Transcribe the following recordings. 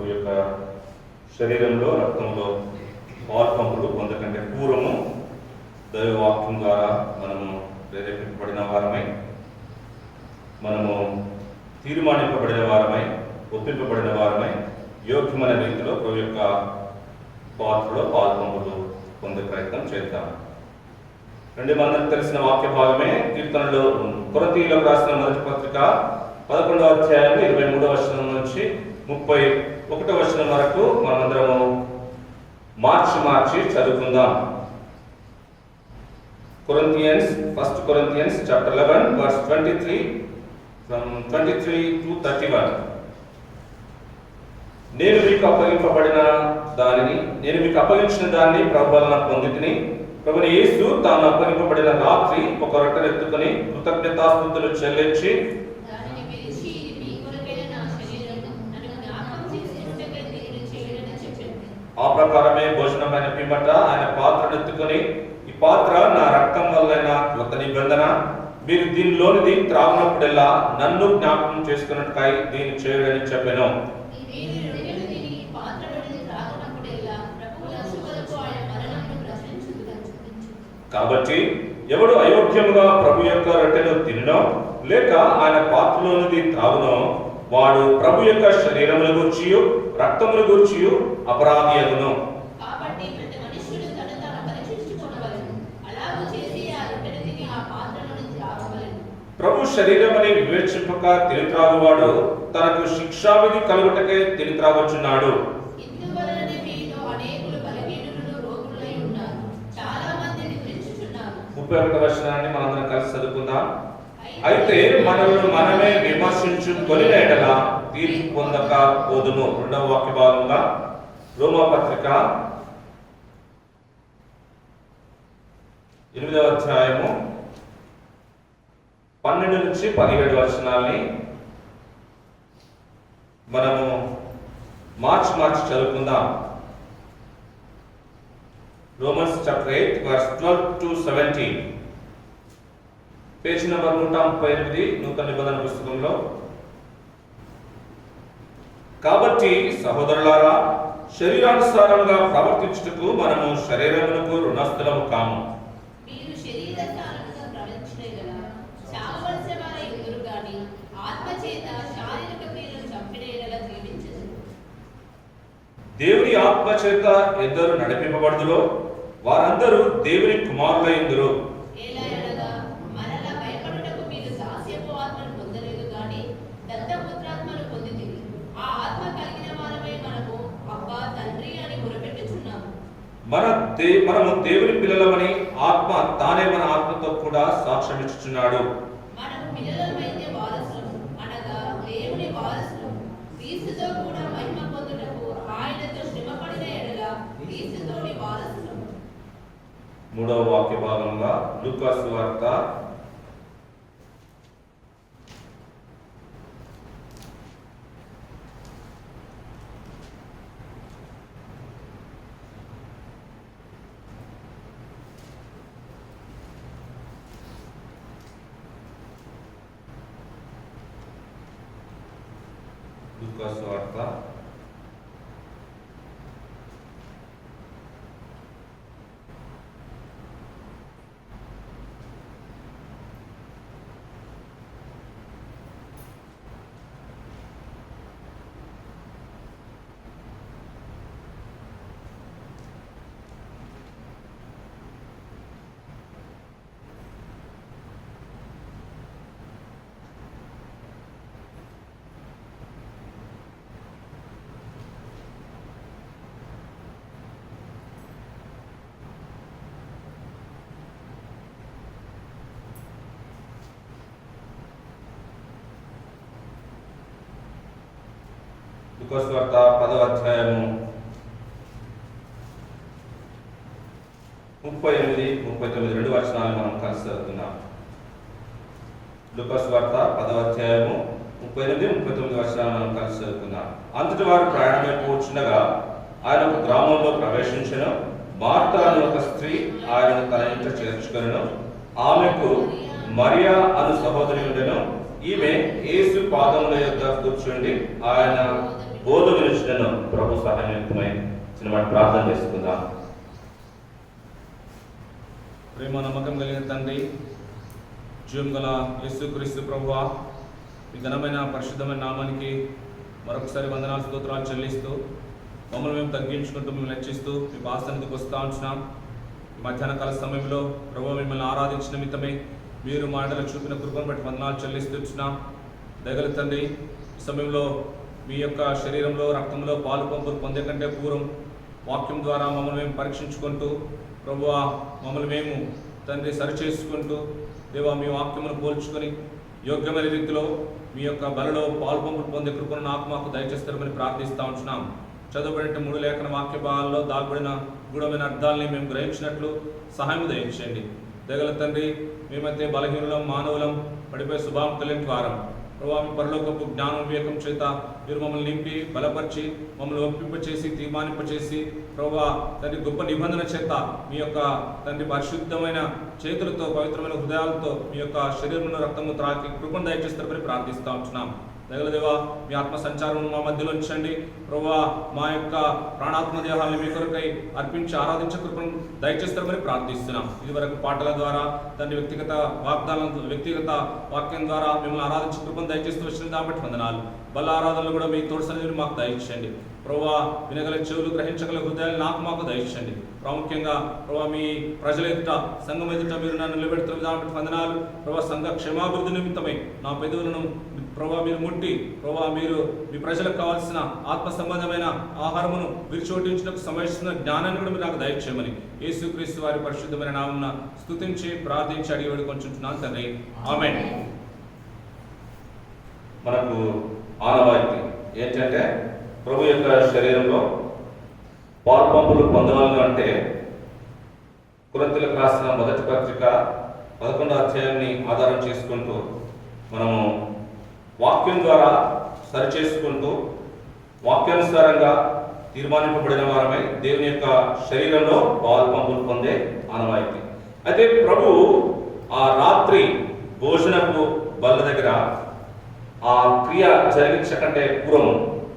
ప్రభు యొక్క శరీరంలో రక్తంలో పాల్పంపుడు పొందకంటే పూర్వము దైవవాక్యం ద్వారా మనము ప్రేరేపింపబడిన వారమై, మనము తీర్మానింపబడిన వారమై, ఒప్పింపబడిన వారమై యోగ్యమైన రీతిలో ప్రభు యొక్క పాత్రలో పాల్పంపుడు పొందే ప్రయత్నం చేద్దాం. మనందరికి తెలిసిన వాక్య భాగమే కీర్తనలో కొరింథీయులకు రాసిన మొదటి పత్రిక 11వ అధ్యాయం 23వ వచనం నుంచి 31వ వచనం వరకు మనమందరము మార్చి చదువుకుందాం. First Corinthians chapter 11 verse 23 from 23 to 31. నేను మీకు అప్పగించిన దాన్ని ప్రభు వలన పొందితిని. ప్రభువైన యేసు తాను అప్పగింపబడిన రాత్రి ఒక రొట్టెను ఎత్తుకొని కృతజ్ఞతాస్తుతులు చెల్లించి ఆ ప్రకారమే భోజనమైన పిమ్మట ఆయన పాత్రను ఎత్తుకొని, ఈ పాత్ర నా రక్తం వలన కొత్త నిబంధన, మీరు దీనిలోనిది త్రాగినప్పుడెల్లా నన్ను జ్ఞాపకం చేసుకున్నట్టుకై దీన్ని చేయడని చెప్పాను. కాబట్టి ఎవడు అయోగ్యముగా ప్రభు యొక్క రొట్టెను తినో లేక ఆయన పాత్రలోనిది త్రాగునో వాడు ప్రభు యొక్క శరీరమును గూర్చియు రక్తమును గూర్చియు అపరాధి అగును. ప్రభు శరీరమని వివేచింపక తిని త్రాగువాడు తనకు శిక్షావిధి కలుగుటకే తిని త్రాగొచ్చున్నాడు. 31వ వచనాన్ని మనందరం కలిసి చదువుకుందాం. అయితే మనల్ని మనమే విమర్శించుకొని ఎడల తీర్పు పొందక పోదుము. 2వ వాక్య భాగంగా రోమా పత్రిక 8వ అధ్యాయము 12 నుంచి 17 వచనాల్ని మనము మార్చి చదువుకుందాం. Romans chapter 8 verse 12 to 17. Page number 138 నూతన నిబంధన పుస్తకంలో. కాబట్టి సహోదరులారా, శరీరానుసారంగా ప్రవర్తించుటకు మనము శరీరమునకు రుణస్థులము కాము. మీరు శరీరానుసారంగా ప్రవర్తించలేదా చావవలసిన వారై ఉందురు గాని ఆత్మచేత శారీరక క్రియలను చంపివేయగల జీవించదు. దేవుని ఆత్మచేత ఎందరు నడిపింపబడుదురో వారందరూ దేవుని కుమారులైందురు. ఏలయనగా మరలా భయపడుటకు మీరు దాస్యపు ఆత్మను పొందలేదు గాని దత్తపుత్రాత్మను పొందితిరి. ఆ ఆత్మ కలిగిన వారమై మనము అబ్బా తండ్రి అని మొరపెట్టుచున్నాము. మనము దేవుని పిల్లలమని ఆత్మ తానే మన ఆత్మతో కూడా సాక్ష్యం ఇచ్చుచున్నాడు. మనము పిల్లలమైతే వారసులము, అనగా దేవుని వారసులము, క్రీస్తుతో కూడా మహిమ పొందుటకు ఆయనతో శ్రమపడిన ఎడల క్రీస్తుతోని వారసులము. 3వ వాక్య భాగంగా లూకా సువార్త 10వ అధ్యాయము 38-39 రెండు వచనాలు మనం కలిసి చదువుతున్నాం. లూకా సువార్త 10వ అధ్యాయము 38-39 వచనాలు మనం కలిసి చదువుతున్నాం. అంతటి వారు ప్రయాణమైపోవచ్చుండగా ఆయన ఒక గ్రామంలో ప్రవేశించెను. మార్తా అను ఒక స్త్రీ ఆయనను తన ఇంట చేర్చుకొనెను. ఆమెకు మరియా అను సహోదరి ఉండెను. ఈమె యేసు పాదముల యొద్ద కూర్చుండి ఆయన బోధ వినిచినను ప్రభు సహాయమై చిన్న ప్రార్థన చేసుకుందాం. ప్రేమ నమ్మకం కలిగిన తండ్రి, జీవం గల యేసుక్రీస్తు ప్రభువా, మీ ఘనమైన పరిశుద్ధమైన నామానికి మరొకసారి వందనాలు స్తోత్రాలు చెల్లిస్తూ మమ్మల్ని మేము తగ్గించుకుంటూ మేము లెచ్చిస్తూ మీ ఆసన్నిధికి వస్తూ ఉంటున్నాం. మధ్యాహ్న కాల సమయంలో ప్రభు మిమ్మల్ని ఆరాధించిన నిమిత్తమే మీరు మా ఎడల చూపిన కృపను బట్టి వందనాలు చెల్లిస్తున్నాం. దయగల తండ్రి, ఈ సమయంలో మీ యొక్క శరీరంలో రక్తంలో పాలు పంపులు పొందే కంటే పూర్వం వాక్యం ద్వారా మమ్మల్ని మేము పరీక్షించుకుంటూ ప్రభువా మమ్మల్ని మేము తండ్రి సరిచేసుకుంటూ దేవా మీ వాక్యమును పోల్చుకొని యోగ్యమైన రీతిలో మీ యొక్క బలలో పాలు పంపులు పొందే కృపను మాకు దయచేస్తారని ప్రార్థిస్తూ ఉంటున్నాం. చదువుబడిన 3 లేఖన వాక్య భాగాల్లో దాల్పడిన గూఢమైన అర్థాలని మేము గ్రహించినట్లు సహాయం దయచేయండి. దయగల తండ్రి, మేమైతే బలహీనులం, మానవులం, పడిపోయే శుభాం కలిగిన వారం ప్రభావ మీ పరలోకపు జ్ఞానం వివేకం చేత మీరు మమ్మల్ని నింపి బలపరిచి మమ్మల్ని ఒప్పింపచేసి తీర్మానింపచేసి ప్రభావ తండ్రి గొప్ప నిబంధన చేత మీ యొక్క తండ్రి పరిశుద్ధమైన చేతులతో పవిత్రమైన హృదయాలతో మీ యొక్క శరీరంలో రక్తము త్రాకి కృపను దయచేస్తారని ప్రార్థిస్తూ ఉంటున్నాం. దయగల దేవా, మీ ఆత్మ సంచారం మా మధ్యలో ఉంచండి ప్రభువా. మా యొక్క ప్రాణాత్మ దేహాలను మీ కొరకై అర్పించి ఆరాధించే కృపను దయచేస్తారని ప్రార్థిస్తున్నాం. ఇదివరకు పాటల ద్వారా తండ్రి వ్యక్తిగత వ్యక్తిగత వాక్యం ద్వారా మిమ్మల్ని ఆరాధించే కృపను దయచేస్తూ వచ్చిన కాబట్టి వందనాలు. బల ఆరాధనలు కూడా మీ తోడు సన్నిధిని మాకు దయచేయండి ప్రభువా. వినగల చెవులు, గ్రహించగల హృదయాలు మాకు దయచేయండి. ప్రాముఖ్యంగా ప్రభావ మీ ప్రజల ఎదుట, సంఘం ఎదుట మీరు నన్ను నిలబెడుతున్న కాబట్టి వందనాలు ప్రభావ. సంఘ క్షేమాభివృద్ధి నిమిత్తమై నా పెదవులను ప్రభావ మీరు ముట్టి ప్రభావ మీరు మీ ప్రజలకు కావాల్సిన ఆత్మ సంబంధమైన ఆహారమును మీరు చోటించడానికి సమయస్తున్న జ్ఞానాన్ని కూడా మీరు నాకు దయచేయమని యేసుక్రీస్తు వారి పరిశుద్ధమైన నామమున స్తుతించి ప్రార్థించి అడిగి వేడుకొంచుంటున్నాను తండ్రి, ఆమేన్. మనకు ఆనవాయితీ ఏంటంటే ప్రభు యొక్క శరీరంలో పాలు పంపులు పొందవాలి అంటే కొరింథీయులకు రాసిన మొదటి పత్రిక 11వ అధ్యాయాన్ని ఆధారం చేసుకుంటూ మనము వాక్యం ద్వారా సరిచేసుకుంటూ వాక్యానుసారంగా తీర్మానింపబడిన వారమై దేవుని యొక్క శరీరంలో పాలు పంపులు పొందే ఆనవాయితీ. అయితే ప్రభు ఆ రాత్రి భోజనపు బల్ల దగ్గర ఆ క్రియ జరిగించకంటే పూర్వము,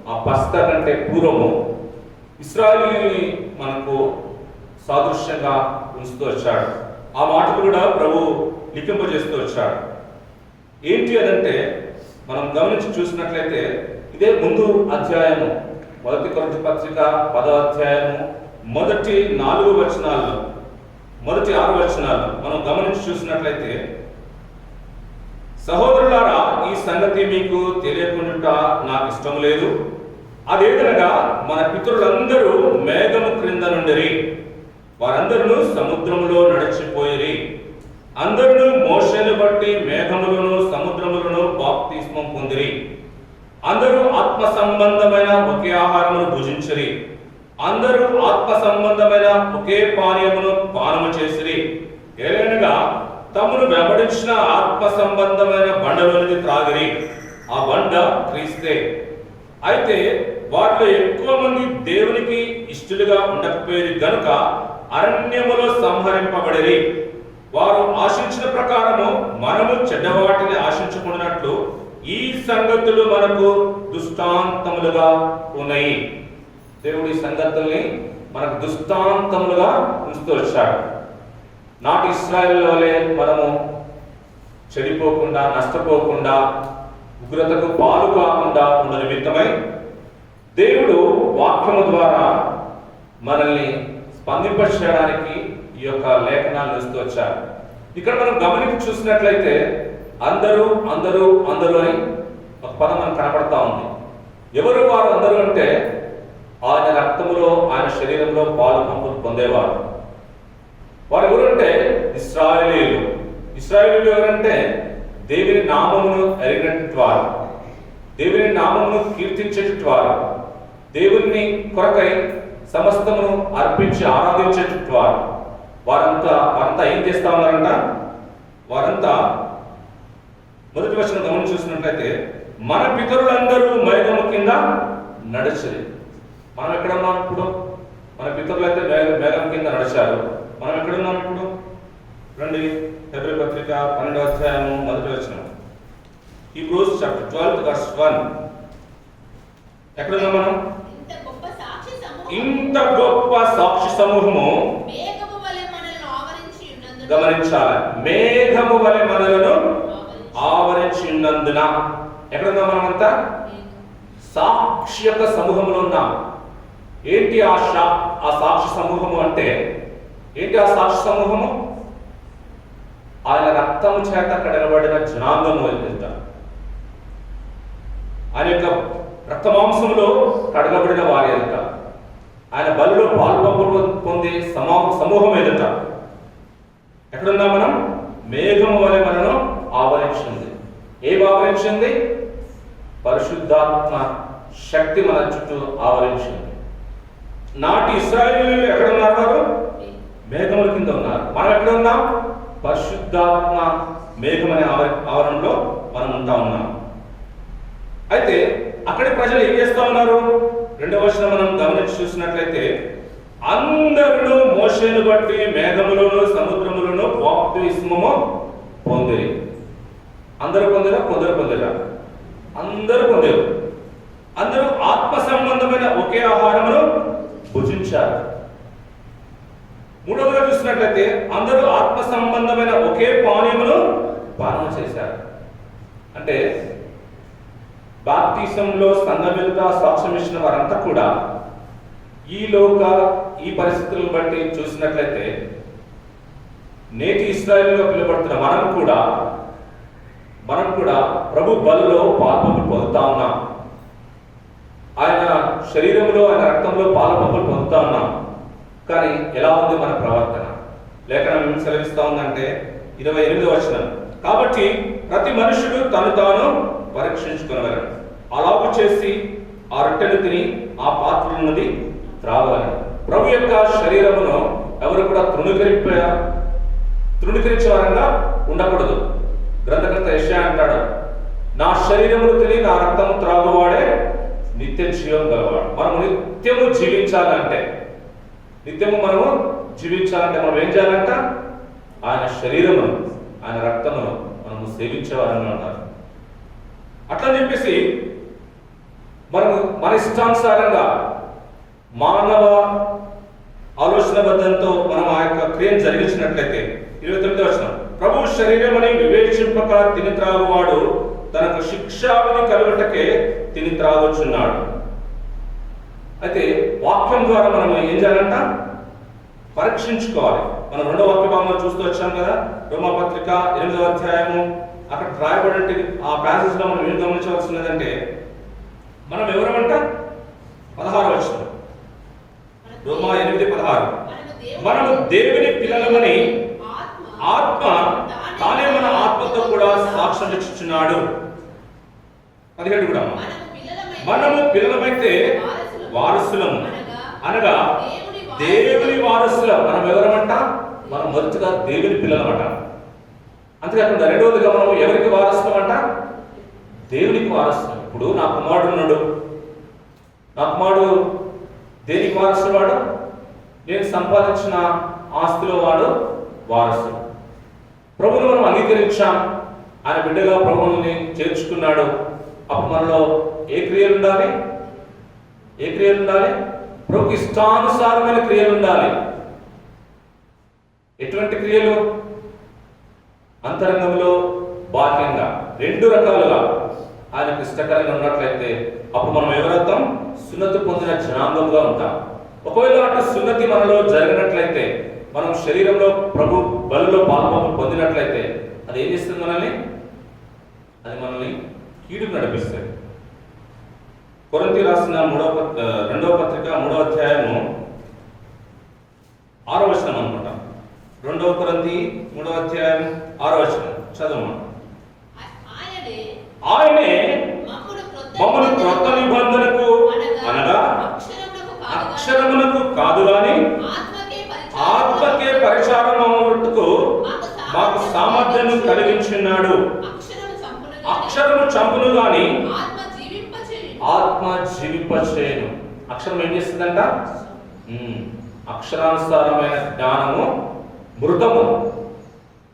ఆ పస్కా కంటే పూర్వము ఇశ్రాయేలుని మనకు సాదృశ్యంగా ఉంచుతూ వచ్చాడు. ఆ మాటలు కూడా ప్రభు లిఖింపజేస్తూ వచ్చాడు. ఏంటి అదంటే మనం గమనించి చూసినట్లయితే ఇదే ముందు అధ్యాయము, మొదటి కొరింథీ పత్రిక 10వ అధ్యాయము మొదటి 4 వచనాల్లో, మొదటి 6 వచనాల్లో మనం గమనించి చూసినట్లయితే, సహోదరులారా ఈ సంగతి మీకు తెలియకుండా నాకు ఇష్టం లేదు. అదేదనగా మన పితరులందరూ మేఘము క్రింద నుండిరి, వారందరూ సముద్రములో నడిచిపోయిరి. అందరూ మోషేను బట్టి మేఘములను సముద్రములను బాప్తిస్మం పొందిరి. అందరూ ఆత్మ సంబంధమైన ఒకే ఆహారమును భుజించిరి. అందరూ ఆత్మ సంబంధమైన ఒకే పానీయమును పానము చేసిరి. ఏలైనగా తమను వెంబడించిన ఆత్మ సంబంధమైన బండలోనిది త్రాగిరి. ఆ బండ క్రీస్తే. అయితే వాటిలో ఎక్కువ మంది దేవునికి ఇష్టలుగా ఉండకపోయేది గనుక అరణ్యములో సంహరింపబడిరి. వారు ఆశించిన ప్రకారము మనము చెడ్డవాటిని ఆశించుకున్నట్లు ఈ సంగతులు మనకు దృష్టాంతములుగా ఉన్నాయి. దేవుడి సంగతుల్ని మనకు దృష్టాంతములుగా ఉంచుతూ వచ్చాడు. నాటి ఇశ్రాయేలు వలె మనము చెడిపోకుండా, నష్టపోకుండా, ఉగ్రతకు పాలు కాకుండా ఉన్న నిమిత్తమై దేవుడు వాక్యము ద్వారా మనల్ని స్పందింపచేయడానికి ఈ యొక్క లేఖనాలు ఇస్తూ వచ్చారు. ఇక్కడ మనం గమనించి చూసినట్లయితే అందరూ అందరూ అందరూ అని ఒక పదం మనకు కనపడతా ఉంది. ఎవరు వారు అందరూ అంటే ఆయన రక్తములో, ఆయన శరీరంలో పాలు పంపులు పొందేవారు. వారు ఎవరంటే ఇశ్రాయేలీయులు. ఇశ్రాయేలీయులు ఎవరంటే దేవుని నామమును ఎరిగినటువంటి వారు, దేవుని నామమును కీర్తించేటువంటి వారు, దేవుని కొరకై సమస్తమును అర్పించి ఆరాధించేటువంటి వారు. వారంతా ఏం చేస్తా ఉన్నారంట? వారంతా మొదటి వచనం గమనించి చూసినట్లయితే మన పితరులందరూ మేఘము కింద నడిచిరి. మనం ఎక్కడ ఉన్నాం ఇప్పుడు? మన పితరులు అయితే మేఘం కింద నడిచారు. మనం ఎక్కడున్నాం ఇప్పుడు? రండి, హెబ్రీ పత్రిక 12వ అధ్యాయము మొదటి వచనం. Hebrews chapter 12 verse 1. ఎక్కడున్నాం మనం? ఇంత గొప్ప సాక్షి సమూహం ఇంత గొప్ప సాక్షి సమూహము మేఘము వలె మనల్ని ఆవరించి ఉన్నందున గమనించాలి. మేఘము వలె మనలను ఆవరించి ఉన్నందున ఎక్కడున్నాం మనమంతా? సాక్షి యొక్క సమూహంలో ఉన్నాం. ఏంటి ఆ సాక్షి సమూహము అంటే ఏంటి? ఆ సాక్షి సమూహము ఆయన రక్తము చేత కడగబడిన జనాంగము ఎదుట, ఆయన యొక్క రక్తమాంసంలో కడగబడిన వారి ఎదుట, ఆయన బలిలో పాల్పంపులు పొందే సమూహం ఎదుట ఎక్కడున్నాం మనం? మేఘము వలె మనను ఆవరించింది. ఏం ఆవరించింది? పరిశుద్ధాత్మ శక్తి మన చుట్టూ ఆవరించింది. నాటి ఇశ్రాయేలీయులు ఎక్కడున్నారు? వారు మేఘముల కింద ఉన్నారు. మనం ఎక్కడ ఉన్నాం? పరిశుద్ధాత్మ మేఘం అనే ఆవరణలో మనం ఉంటా ఉన్నాం. అయితే అక్కడి ప్రజలు ఏం చేస్తా ఉన్నారు? 2వ వచనం మనం గమనించి చూసినట్లయితే, అందరూ మోషేను బట్టి మేఘములను సముద్రములను బాప్తిస్మము పొందిరి. అందరూ పొందిరా? పొందిరా? అందరూ పొందారు. అందరూ ఆత్మ సంబంధమైన ఒకే ఆహారమును భుజించారు. 3వదిగా చూసినట్లయితే అందరూ ఆత్మ సంబంధమైన ఒకే పానీయమును పానం చేశారు. అంటే బాప్తిసంలో సంఘమిత సాక్ష్యం ఇచ్చిన వారంతా కూడా ఈ పరిస్థితులను బట్టి చూసినట్లయితే నేటి ఇశ్రాయేలుగా పిలువబడుతున్న మనం కూడా ప్రభు బలిలో పాల్పంపులు పొందుతా ఉన్నాం. ఆయన శరీరంలో, ఆయన రక్తంలో పాల్పంపులు పొందుతా ఉన్నాం. కానీ ఎలా ఉంది మన ప్రవర్తన? లేఖనం ఏం సెలవిస్తా ఉందంటే 28వ వచనం, కాబట్టి ప్రతి మనుషుడు తను తాను పరీక్షించుకునగలడు, అలాగూ చేసి ఆ రొట్టెను తిని ఆ పాత్రలున్నది త్రాగలను. ప్రభు యొక్క శరీరమును ఎవరు కూడా తృణీకరించే వారంగా ఉండకూడదు. గ్రంథకర్త యెషయా అంటాడు, నా శరీరమును తిని నా రక్తము త్రాగువాడే నిత్య జీవం గలవాడు. మనము నిత్యము జీవించాలంటే మనం ఏం చేయాలంట? ఆయన శరీరమును, ఆయన రక్తమును మనము సేవించేవారని ఉన్నారు. అట్లా చెప్పేసి మనము మన ఇష్టానుసారంగా మానవ ఆలోచనబద్ధంతో మనం ఆ యొక్క క్రియను జరిగించినట్లయితే 29వ వచనం, ప్రభు శరీరమని వివేచింపక తిని త్రాగువాడు తనకు శిక్షావిధి కలుగుటకే తిని త్రాగుచున్నాడు. అయితే వాక్యం ద్వారా మనం ఏం చేయాలంట? పరీక్షించుకోవాలి. మనం 2వ వాక్య భాగంలో చూస్తూ వచ్చాం కదా, రోమాపత్రిక 8వ అధ్యాయము. అక్కడ రాయబడి ఆ ప్యాసేజ్ లో మనం ఏం గమనించవలసినదంటే, మనం ఎవరమంట? 16వ వచనం, రోమా 8:16, మనము దేవుని పిల్లలమని ఆత్మ తానే మన ఆత్మతో కూడా సాక్ష్యం ఇచ్చుచున్నాడు. 17 కూడా, మనము పిల్లలమైతే వారసులము, అనగా దేవుని వారసులం. మనం ఎవరమంట? మనం మొదటిగా దేవుని పిల్లలమంట. అంతేకాకుండా 2వదిగా మనం ఎవరికి వారసులం అంట? దేవునికి వారసులం. ఇప్పుడు నా కుమారుడు ఉన్నాడు. నా కుమారుడు దేనికి వారసుడు? వాడు నేను సంపాదించిన ఆస్తిలో వాడు వారసుడు. ప్రభువును మనం అంగీకరించాం, ఆయన బిడ్డగా ప్రభువుని చేర్చుకున్నాడు. అప్పుడు మనలో ఏ క్రియలు ఉండాలి? ప్రభుకి ఇష్టానుసారమైన క్రియలు ఉండాలి. ఎటువంటి క్రియలు? అంతరంగంలో, బాహ్యంగా, 2 రకాలుగా ఆయనకు ఇష్టకరంగా ఉన్నట్లయితే అప్పుడు మనం ఎవరవుతాం? సున్నతి పొందిన జనాంగంగా ఉంటాం. ఒకవేళ అటు సున్నతి మనలో జరిగినట్లయితే, మనం శరీరంలో ప్రభు బలిలో పాల్పంపులు పొందినట్లయితే అది ఏం చేస్తుంది? అది మనల్ని కీడుకు నడిపిస్తుంది. కొరింథీ రాసిన 2వ పత్రిక 3వ అధ్యాయము 6వ వచనం అనుకుంటాం. 2వ కొరింథీ 3వ అధ్యాయం 6వ వచనం చదవమా. ఆయనే మమ్మల్ని క్రొత్త నిబంధనకు, అనగా అక్షరమునకు కాదు గాని ఆత్మకే పరిచారమునకు మాకు సామర్థ్యం కలిగించున్నాడు. అక్షరము చంపును గాని ఆత్మ జీవింపచేయును. అక్షరం ఏం చేస్తుందంట? అక్షరానుసారమైన జ్ఞానము మృతము,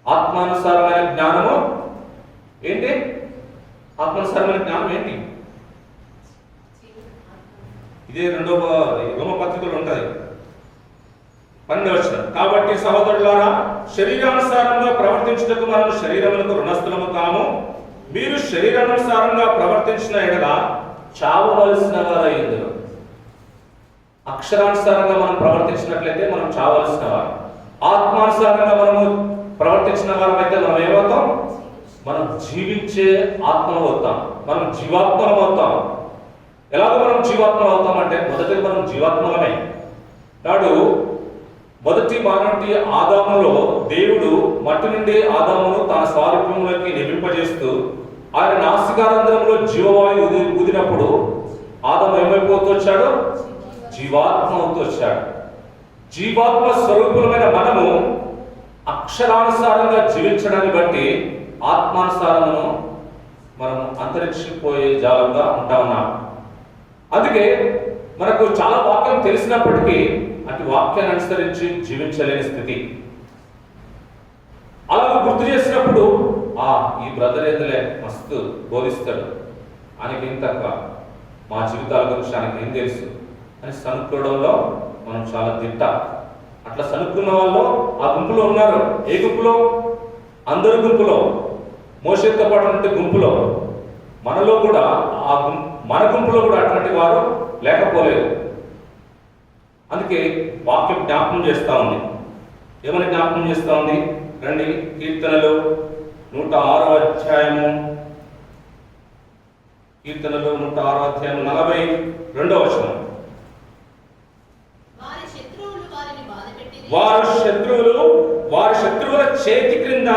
ఆత్మానుసారమైన జ్ఞానము ఏంటి? ఆత్మానుసారమైన జ్ఞానం ఏంటి? ఇదే రోమ పత్రికలో ఉంటుంది 12వ వచనం. కాబట్టి సహోదరులారా, శరీరానుసారంగా ప్రవర్తించుటకు మనం శరీరములకు రుణస్థులము కాము. మీరు శరీరానుసారంగా ప్రవర్తించిన ఎడల చావవలసిన వారయ్యుందురు. అక్షరానుసారంగా మనం ప్రవర్తించినట్లయితే మనం చావలసిన వారు. ఆత్మానుసారంగా మనము ప్రవర్తించిన వారమైతే మనం ఏమవుతాం? మనం జీవించే ఆత్మలు అవుతాం, మనం జీవాత్మలం అవుతాం. ఎలాగో మనం జీవాత్మలు అవుతాం అంటే మొదటి మనం జీవాత్మలమే. నాడు మొదటి మానవుడి ఆదాములో దేవుడు మట్టి నుండి ఆదామును తన స్వారూప్యంలోకి నిర్మింపజేస్తూ ఆయన నాసికారంధ్రంలో జీవవాయువు ఊదినప్పుడు ఆదాము ఏమైపోతూ వచ్చాడు? జీవాత్మ అవుతూ వచ్చాడు. జీవాత్మ స్వరూపులమైన మనము అక్షరానుసారంగా జీవించడాన్ని బట్టి ఆత్మానుసారమును మనం అంతరించిపోయే జాలంగా ఉంటా ఉన్నాం. అందుకే మనకు చాలా వాక్యం తెలిసినప్పటికీ అటు వాక్యాన్ని అనుసరించి జీవించలేని స్థితి. అలా గుర్తు చేసినప్పుడు ఈ బ్రదర్ ఏదలే మస్తు బోధిస్తాడు, ఆయనకి ఏం తక్కువ, మా జీవితాల గురించి ఆయనకి ఏం తెలుసు అని సనుక్కోవడంలో మనం చాలా తింటాం. అట్లా సనుక్కున్న వాళ్ళు ఆ గుంపులో ఉన్నారు. ఏ గుంపులో? అందరి గుంపులో, మోషేతో పాటు ఉంటే గుంపులో. మనలో కూడా మన గుంపులో కూడా అటువంటి వారు లేకపోలేదు. అందుకే వాక్యం జ్ఞాపకం చేస్తా ఉంది. ఏమని జ్ఞాపకం చేస్తా ఉంది? రండి, కీర్తనలు 106వ అధ్యాయము, కీర్తనలు 106వ అధ్యాయం 42వ వచనం. వారి శత్రువుల చేతి క్రింద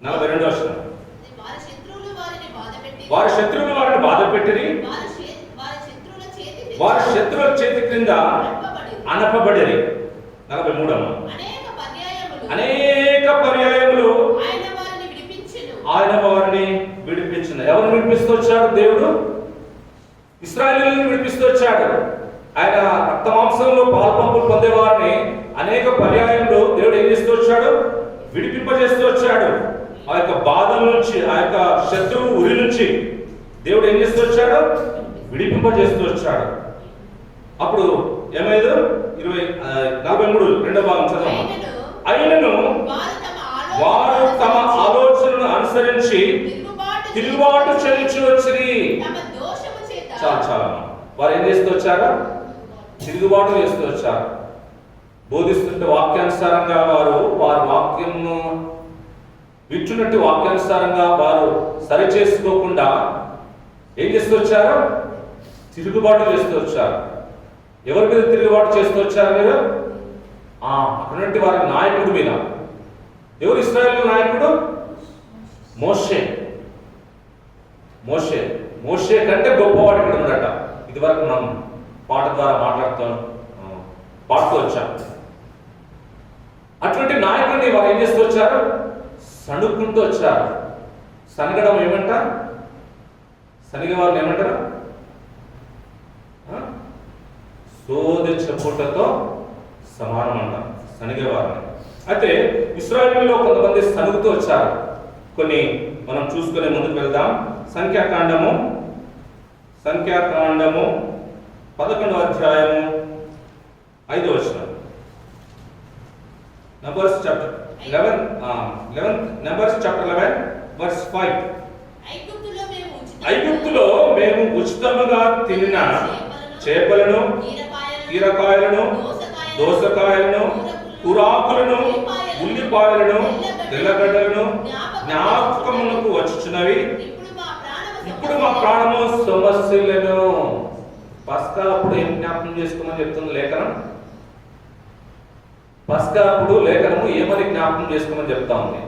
42వ వచనం. వారి శత్రువులు వారిని బాధ పెట్టిరి, వారి శత్రువుల చేతి క్రింద అనపబడిరి. 43వ. అనేక పర్యాయములు ఆయన వారిని విడిపించిన. ఎవరిని విడిపిస్తూ వచ్చాడు? దేవుడు ఇశ్రాయేలుని విడిపిస్తూ వచ్చాడు. ఆయన రక్తమాంసంలో పాల్పంపులు పొందేవారిని అనేక పర్యాయంలో దేవుడు ఏం చేస్తూ వచ్చాడు? విడిపింపజేస్తూ వచ్చాడు. ఆ యొక్క బాధల నుంచి, ఆ యొక్క శత్రువు ఉరి నుంచి దేవుడు ఏం చేస్తూ వచ్చాడు? విడిపింపజేస్తూ వచ్చాడు. అప్పుడు ఏమైంది? 43 రెండవ భాగం చదవం. అయినను వారు తమ ఆలోచనను అనుసరించి తిరుగుబాటు చెల్లించి వచ్చిరి. చాలా వారు ఏం చేస్తూ వచ్చారు? తిరుగుబాటు చేస్తూ వచ్చారు. బోధిస్తుంటే వాక్యానుసారంగా వారి వాక్యంను వింటున్నట్టు వాక్యానుసారంగా వారు సరి చేసుకోకుండా ఏం చేస్తూ వచ్చారు? తిరుగుబాటు చేస్తూ వచ్చారు. ఎవరి మీద తిరుగుబాటు చేస్తూ వచ్చారు మీరు? అటువంటి వారి నాయకుడి మీద. ఎవరు ఇశ్రాయేలు నాయకుడు? మోషే. మోషే మోషే కంటే గొప్పవాడు ఇక్కడ ఉన్నాడట. ఇది వరకు మనం పాట ద్వారా పాడుతూ వచ్చాం. అటువంటి నాయకుడిని వారు ఏం చేస్తూ వచ్చారు? సణుక్కుంటూ వచ్చారు. సనగడం ఏమంట? సనిగే వారిని ఏమంటారు? సోదె చెప్పుటతో సమానం అంట సనిగేవారిని. అయితే ఇశ్రాయేలులో కొంతమంది సనుగుతూ వచ్చారు. కొన్ని మనం చూసుకునే ముందుకు వెళ్దాం. సంఖ్యాకాండము 11వ అధ్యాయము 5వ వచనం. Numbers chapter 11 verse 5. ఐగుప్తులో మేము ఉచితముగా తినిన చేపలను, కీరకాయలను, దోసకాయలను, కురాకులను, ఉల్లిపాయలను, తెల్లగడ్డలను జ్ఞాపకమునకు వచ్చుచున్నవి. ఇప్పుడు మా ప్రాణము సమస్యలను. పస్కా అప్పుడు ఏం జ్ఞాపకం చేసుకోమని చెప్తుంది లేఖనం? పస్కా అప్పుడు లేఖనము ఏమని జ్ఞాపకం చేసుకోమని చెప్తా ఉంది?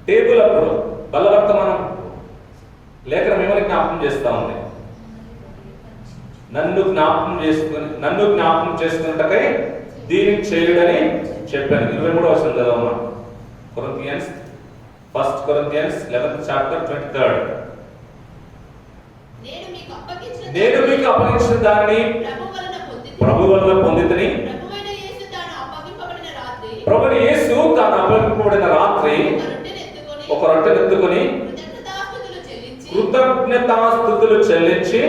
టేబుల్ అప్పుడు బలవర్తమానం లేఖనం ఏమని జ్ఞాపకం చేస్తా ఉంది? నన్ను జ్ఞాపకం చేసుకున్నటకై దీన్ని చేయుడని చెప్పాను. 23వ వచనం చదవమ్మా. First Corinthians 11th chapter 23rd. నేను మీకు అప్పగించిన దాన్ని ప్రభు వలన పొందితిని. ప్రభువైన యేసు తాను అప్పగింపబడిన రాత్రి ఒక రొట్టెను ఎత్తుకొని కృతజ్ఞతాస్తుతులు చెల్లించి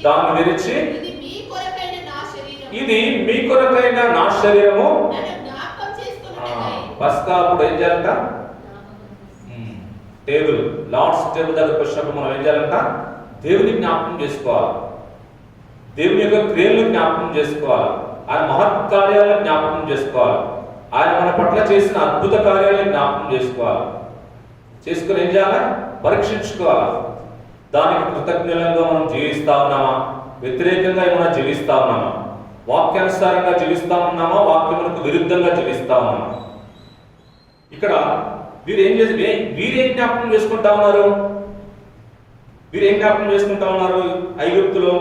దాన్ని విరిచి ఇది మీ కొరకైన నా శరీరము, ఇది మీ కొరకైన నా శరీరము. నన్ను జ్ఞాపకం చేసుకొనుటకై. పస్కా అప్పుడు ఏం చేయాలంట? టేబుల్, లార్డ్స్ టేబుల్ దగ్గరకు వచ్చినప్పుడు మనం ఏం చేయాలంట? దేవుని జ్ఞాపకం చేసుకోవాలి, దేవుని యొక్క క్రియలను జ్ఞాపకం చేసుకోవాలి, ఆయన మహత్ కార్యాలను జ్ఞాపకం చేసుకోవాలి, ఆయన మన పట్ల చేసిన అద్భుత కార్యాలను జ్ఞాపకం చేసుకోవాలి. చేసుకుని ఏం చేయాలి? పరీక్షించుకోవాలి. దానికి కృతజ్ఞులంగా మనం జీవిస్తా ఉన్నామా, వ్యతిరేకంగా ఏమైనా జీవిస్తా ఉన్నామా, వాక్యానుసారంగా జీవిస్తా ఉన్నామా, వాక్యములకు విరుద్ధంగా జీవిస్తా ఉన్నామా? ఇక్కడ వీరేం జ్ఞాపకం చేసుకుంటా ఉన్నారు? వీరేం జ్ఞాపకం చేసుకుంటా ఉన్నారు? ఐగుప్తులో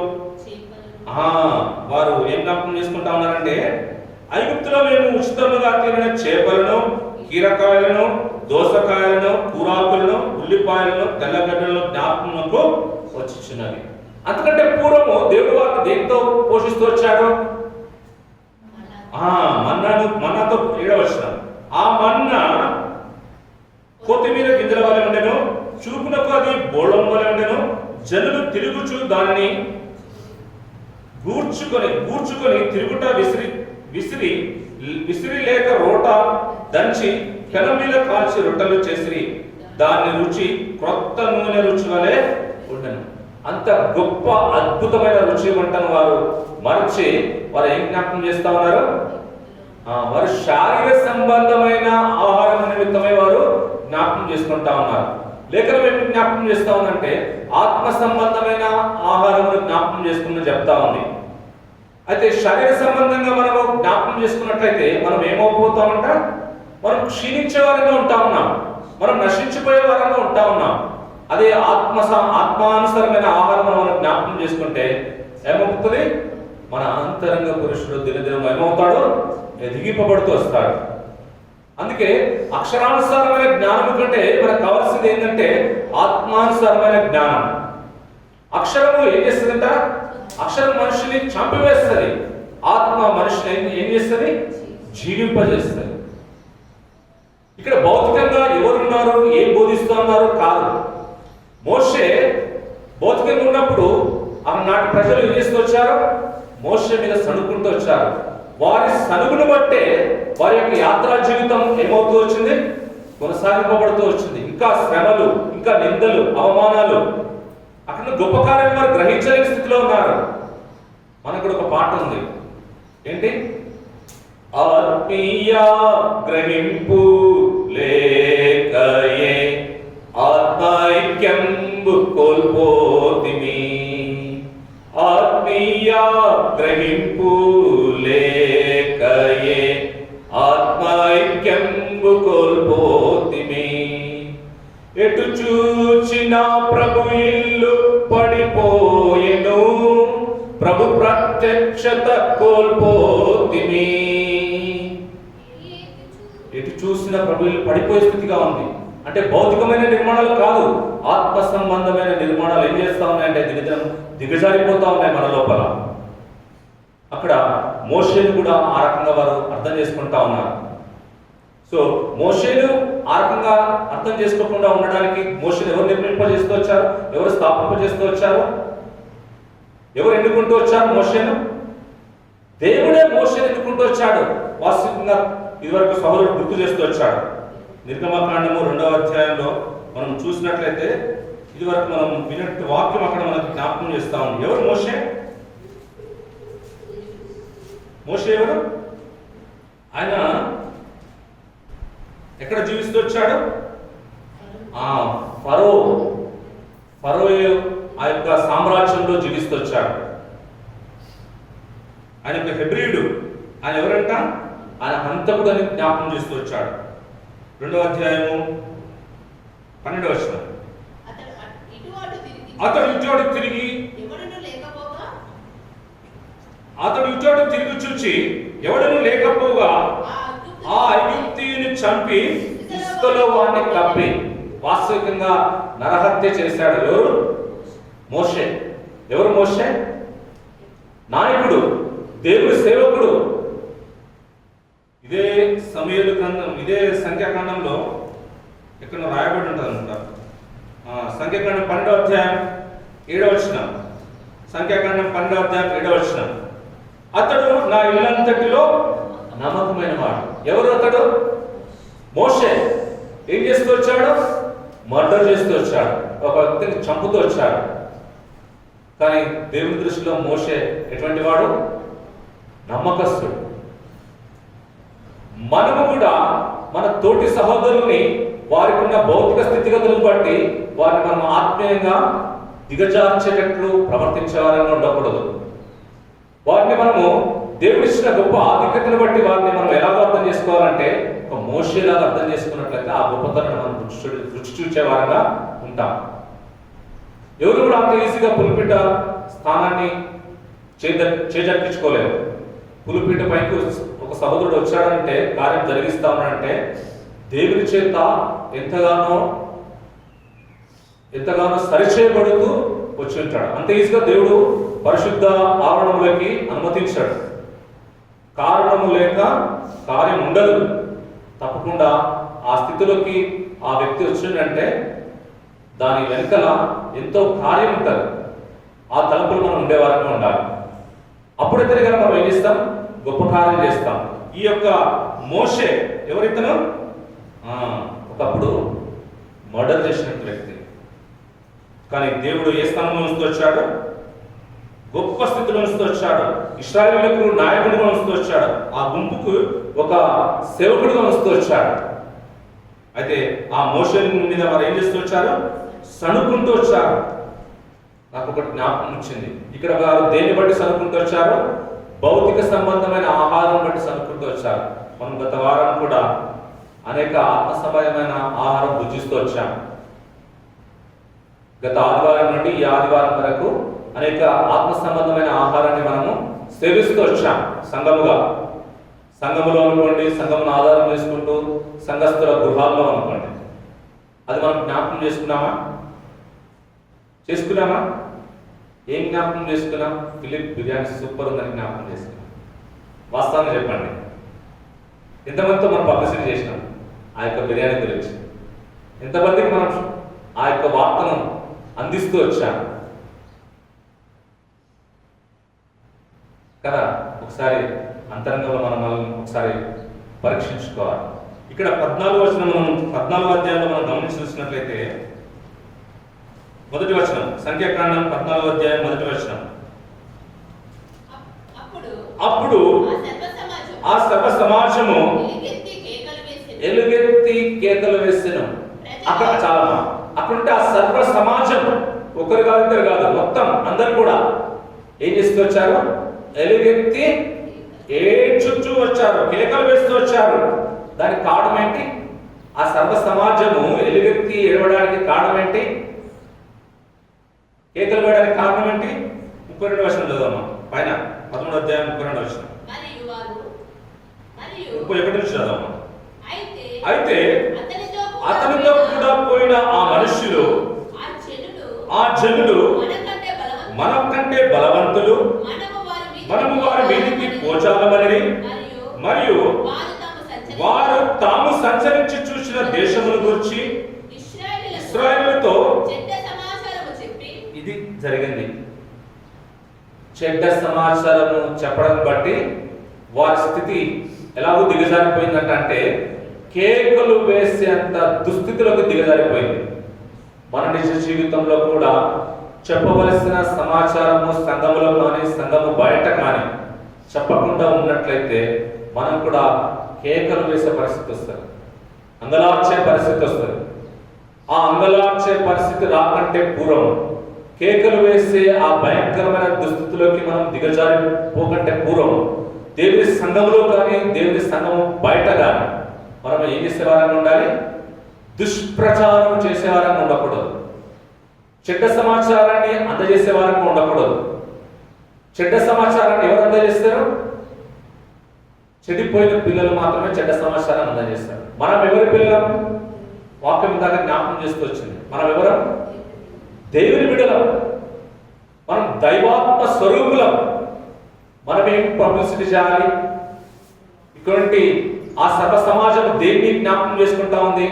వారు ఏం జ్ఞాపకం చేసుకుంటా ఉన్నారంటే, ఐగుప్తులో మేము ఉచితముగా తినిన చేపలను, కీరకాయలను, దోసకాయలను, కూరాకులను, ఉల్లిపాయలను, తెల్లగడ్డలను జ్ఞాపకంకు వచ్చిచున్నది. అంతకంటే పూర్వము దేవుడు వారిని దేనితో పోషిస్తూ వచ్చాడు? మన్నాతో 7వ వచనం. ఆ మన్నా కొత్తిమీర గింజల వలె ఉండెను, చూపునకు అది బోళం వలె ఉండెను. జనులు తిరుగుచు దానిని గూర్చుకొని తిరుగుట విసిరి లేక రోట దంచి పెనం మీద కాల్చి రొట్టెలు చేసిరి. దాని రుచి క్రొత్త నూనె రుచి వలె ఉండెను. అంత గొప్ప అద్భుతమైన రుచి వంటను వారు మరచి వారు ఏం జ్ఞాపకం చేస్తా ఉన్నారు? వారు శారీర సంబంధమైన ఆహారం నిమిత్తమై వారు జ్ఞాపకం చేసుకుంటా ఉన్నారు. లేఖనం ఏమి జ్ఞాపకం చేస్తా ఉందంటే ఆత్మ సంబంధమైన ఆహారం జ్ఞాపకం చేసుకుని చెప్తా ఉంది. అయితే శరీర సంబంధంగా మనము జ్ఞాపకం చేసుకున్నట్లయితే మనం ఏమవుతామంట? మనం క్షీణించే వారంగా ఉంటా ఉన్నాం, మనం నశించిపోయే వారంగా ఉంటా ఉన్నాం. అదే ఆత్మానుసరమైన ఆహారం మనం జ్ఞాపకం చేసుకుంటే ఏమవుతుంది? మన అంతరంగ పురుషుడు దినదినం ఏమవుతాడు? ఎదిగింపబడుతూ వస్తాడు. అందుకే అక్షరానుసారమైన జ్ఞానం కంటే మనకు కావాల్సింది ఏంటంటే ఆత్మానుసారమైన జ్ఞానం. అక్షరము ఏం చేస్తుందంట? అక్షరం మనిషిని చంపివేస్తుంది, ఆత్మ మనిషిని ఏం చేస్తుంది? జీవింపజేస్తుంది. ఇక్కడ భౌతికంగా ఎవరున్నారు, ఏం బోధిస్తూ ఉన్నారు కాదు. మోషే భౌతికంగా ఉన్నప్పుడు ఆనాటి ప్రజలు ఏం చేస్తూ వచ్చారు? మోషే మీద సణుక్కుంటూ వచ్చారు. వారి సనుగును బట్టే వారి యొక్క యాత్రా జీవితం ఏమవుతూ వచ్చింది? కొనసాగింపబడుతూ వచ్చింది. ఇంకా శ్రమలు, ఇంకా నిందలు, అవమానాలు, అక్కడ గొప్ప కార్యం వారు గ్రహించలేని స్థితిలో ఉన్నారు. మనకు కూడా ఒక పాట ఉంది, ఏంటి? ఆత్మీయ గ్రహింపు లేకయే ఆత్మైక్యంబు కోల్పోతిమి. ఆత్మీయ గ్రహింపు లేకయే ఆత్మైక్యంబు కోల్పోతిమి. ఎటు చూచిన ప్రభు ఇల్లు పడిపోయెను, ప్రభు ప్రత్యక్షత కోల్పోతిమి. ఎటు చూసిన ప్రభు ఇల్లు పడిపోయే స్థితిగా ఉంది. అంటే భౌతికమైన నిర్మాణాలు కాదు, ఆత్మ సంబంధమైన నిర్మాణాలు ఏం చేస్తా ఉన్నాయంటే దిగజారిపోతా ఉన్నాయి మన లోపల. అక్కడ మోషేను కూడా ఆ రకంగా వారు అర్థం చేసుకుంటా ఉన్నారు. సో మోషేను ఆ రకంగా అర్థం చేసుకోకుండా ఉండడానికి మోషేను ఎవరు నిర్మింపజేస్తూ వచ్చారు? ఎవరు స్థాపింపజేస్తూ వచ్చారు? ఎవరు ఎన్నుకుంటూ వచ్చారు మోషేను? దేవుడే మోషేను ఎన్నుకుంటూ వచ్చాడు. వాస్తవికంగా ఇదివరకు సహోదరుడు గుర్తు చేస్తూ వచ్చాడు. నిర్గమకాండము 2వ అధ్యాయంలో మనం చూసినట్లయితే ఇదివరకు మనం వినట్టు వాక్యం అక్కడ మనకు జ్ఞాపకం చేస్తా ఉంది. ఎవరు మోషే? మోషే ఎవరు? ఆయన ఎక్కడ జీవిస్తూ వచ్చాడు? ఫరో ఆ యొక్క సామ్రాజ్యంలో జీవిస్తూ వచ్చాడు. ఆయన యొక్క హెబ్రీయుడు. ఆయన ఎవరంట? ఆయన హంతకుడు అని జ్ఞాపకం చేస్తూ వచ్చాడు. 2వ అధ్యాయము 12వ వచనం. అతడు ఇటు తిరిగి చూచి ఎవడను లేకపోగా ఆ ఐగుప్తీయుని చంపి ఇసుకలో వాడిని కప్పి వాస్తవికంగా నరహత్య చేశాడు. ఎవరు? మోషే. ఎవరు మోషే? నాయకుడు, దేవుడి సేవకుడు. ఇదే సమూయేలు గ్రంథం, ఇదే సంఖ్యాకాండంలో ఇక్కడ రాయబడి ఉంటుంది అనుకుంటా. సంఖ్యాకాండం 12వ అధ్యాయం 7వ వచనం. సంఖ్యాకాండం 12వ అధ్యాయం 7వ వచనం. అతడు నా ఇల్లంతటిలో నమ్మకమైన వాడు. ఎవరు అతడు? మోషే. ఏం చేస్తూ వచ్చాడు? మర్డర్ చేస్తూ వచ్చాడు, ఒక వ్యక్తిని చంపుతూ వచ్చాడు. కానీ దేవుని దృష్టిలో మోషే ఎటువంటి వాడు? నమ్మకస్తుడు. మనము కూడా మన తోటి సహోదరుల్ని వారికి ఉన్న భౌతిక స్థితిగతులను బట్టి వారిని మనం ఆత్మీయంగా దిగజార్చేటట్లు ప్రవర్తించేవారని ఉండకూడదు. వారిని మనము దేవుడిచ్చిన గొప్ప ఆధిక్యతను బట్టి వారిని మనం ఎలాగో అర్థం చేసుకోవాలంటే ఒక మోషేలాగా అర్థం చేసుకున్నట్లయితే ఆ గొప్పతనాన్ని మనం రుచి చూచేవారంగా ఉంటాం. ఎవరు కూడా అంత ఈజీగా పులిపిట స్థానాన్ని చేజక్కించుకోలేరు. పులిపిట పైకి ఒక సహోదరుడు వచ్చాడంటే, కార్యం జరిగిస్తా ఉన్నాడంటే దేవుని చేత ఎంతగానో సరిచేయబడుతూ వచ్చి ఉంటాడు. అంత ఈజీగా దేవుడు పరిశుద్ధ ఆవరణంలోకి అనుమతించాడు. కారణము లేక కార్యం ఉండదు. తప్పకుండా ఆ స్థితిలోకి ఆ వ్యక్తి వచ్చిందంటే దాని వెనుకల ఎంతో కార్యం ఉంటుంది. ఆ తలంపులు మనం ఉండేవారంగా ఉండాలి. అప్పుడైతే కనుక మనం ఏం చేస్తాం? గొప్ప కార్యం చేస్తాం. ఈ యొక్క మోషే ఎవరితను? ఒకప్పుడు మర్డర్ చేసిన వ్యక్తి. కానీ దేవుడు ఏ స్థానంలో ఉంచుతూ వచ్చాడు? గొప్ప స్థితిలో ఉంచుతూ వచ్చాడు. ఇశ్రాయేలులకు నాయకుడిగా ఉంచుతూ వచ్చాడు. ఆ గుంపుకు ఒక సేవకుడిగా ఉంచుతూ వచ్చాడు. అయితే ఆ మోషే మీద వారు ఏం చేస్తూ వచ్చారు? సణుకుంటూ వచ్చారు. నాకు ఒకటి జ్ఞాపకం వచ్చింది. ఇక్కడ వారు దేన్ని బట్టి సణుకుంటూ వచ్చారు? భౌతిక సంబంధమైన ఆహారం బట్టి సణుకుంటూ వచ్చారు. మనం గత వారం కూడా అనేక ఆత్మ సంబంధమైన ఆహారం భుజిస్తూ వచ్చాం. గత ఆదివారం నుండి ఈ ఆదివారం వరకు అనేక ఆత్మ సంబంధమైన ఆహారాన్ని మనము సేవిస్తూ వచ్చాం. సంఘములో అనుకోండి, సంఘమును ఆధారం చేసుకుంటూ సంఘస్థుల గృహాల్లో అనుకోండి. అది మనం జ్ఞాపకం చేసుకున్నామా? ఏం జ్ఞాపకం చేసుకున్నాం? ఫిలిప్ బిర్యానీ సూపర్ ఉందని జ్ఞాపకం చేసుకున్నాం. వాస్తవాన్ని చెప్పండి, ఎంతమందితో మనం పబ్లిసిటీ చేసినాం ఆ యొక్క బిర్యానీ గురించి? ఎంతమందికి మనం ఆ యొక్క వార్తను అందిస్తూ వచ్చాం కదా? ఒకసారి అంతరంగంలో మనం ఒకసారి పరీక్షించుకోవాలి. ఇక్కడ 14వ అధ్యాయంలో మనం గమనించినట్లయితే మొదటి వచనం, సంఖ్యాకాండం 14వ అధ్యాయం మొదటి వచనం. అప్పుడు ఆ సర్వ సమాజము ఎలుగెత్తి కేకలు వేసెను. అక్కడ చాలా అక్కడుంటే ఆ సర్వ సమాజం ఒకరు కాదు, ఇద్దరు కాదు, మొత్తం అందరు కూడా ఏం చేస్తూ వచ్చారు? ఎలుగెత్తి ఏడ్చుచూ వచ్చారు, కేకలు వేస్తూ వచ్చారు. దానికి కారణం ఏంటి? ఆ సర్వ సమాజము ఎలుగెత్తి ఏడవడానికి కారణం ఏంటి? కేకలు వేయడానికి కారణం ఏంటి? 32వ వచనం చదవమ్మా. పైన 13వ అధ్యాయం 32వ వచనం. 31 నుంచి చదవమ్మా. అయితే అతనితో కూడా పోయిన ఆ మనుష్యులు, ఆ జనులు మనకంటే బలవంతులు, మనము వారి మీదికి పోచాలమని, మరియు వారు తాము సంచరించి చూసిన దేశమును గురించి ఇశ్రాయేలుతో ఇది జరిగింది. చెడ్డ సమాచారము చెప్పడం బట్టి వారి స్థితి ఎలాగో దిగజారిపోయిందంటే కేకలు వేసేంత దుస్థితిలోకి దిగజారిపోయింది. మన నిజ జీవితంలో కూడా చెప్పవలసిన సమాచారము సంఘములో కానీ సంఘము బయట కానీ చెప్పకుండా ఉన్నట్లయితే మనం కూడా కేకలు వేసే పరిస్థితి వస్తుంది, అంగలార్చే పరిస్థితి వస్తుంది. ఆ అంగలార్చే పరిస్థితి రాకంటే పూర్వం, కేకలు వేసే ఆ భయంకరమైన దుస్థితిలోకి మనం దిగజారిపోకంటే పూర్వం దేవుని సంఘములో కానీ దేవుని సంఘము బయట కానీ మనం ఏం చేసేవారంగా ఉండాలి? దుష్ప్రచారం చేసేవారంగా ఉండకూడదు. చెడ్డ సమాచారాన్ని అందజేసేవారంగా ఉండకూడదు. చెడ్డ సమాచారాన్ని ఎవరు అందజేస్తారు? చెడిపోయిన పిల్లలు మాత్రమే చెడ్డ సమాచారాన్ని అందజేస్తారు. మనం ఎవరి పిల్లలం? వాక్యం దాకా జ్ఞాపకం చేస్తూ వచ్చింది. మనం ఎవరం? దేవుని బిడ్డలం. మనం దైవాత్మ స్వరూపులం. మనం ఏం పబ్లిసిటీ చేయాలి? ఇటువంటి ఆ సర్వ సమాజం దేన్ని జ్ఞాపకం చేసుకుంటా ఉంది?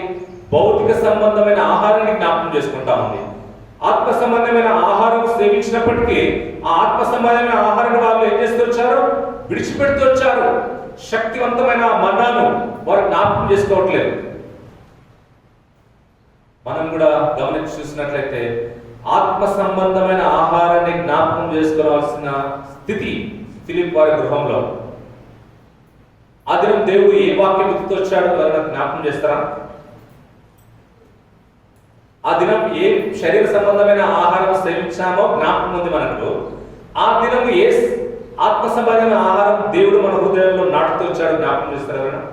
భౌతిక సంబంధమైన ఆహారాన్ని జ్ఞాపకం చేసుకుంటా ఉంది. ఆత్మ సంబంధమైన ఆహారం సేవించినప్పటికీ ఆ ఆత్మ సంబంధమైన ఆహారాన్ని వాళ్ళు ఏం చేస్తూ వచ్చారు? విడిచిపెడుతూ వచ్చారు. శక్తివంతమైన మన్నాను వారు జ్ఞాపకం చేసుకోవట్లేదు. మనం కూడా గమనించి చూసినట్లయితే ఆత్మ సంబంధమైన ఆహారాన్ని జ్ఞాపకం చేసుకోవాల్సిన స్థితి ఫిలిప్ వారి గృహంలో. ఆ దినం దేవుడు ఏ వాక్యం గుర్తొచ్చాడో ఎవరైనా జ్ఞాపకం చేస్తారా? ఆ దినం ఏ శరీర సంబంధమైన ఆహారం సేవించామో జ్ఞాపకం ఉంది మనకు. ఆ దినం ఏ ఆత్మ సంబంధమైన ఆహారం దేవుడు మన హృదయంలో నాటుతూ వచ్చాడు జ్ఞాపకం చేస్తారు ఎవరైనా?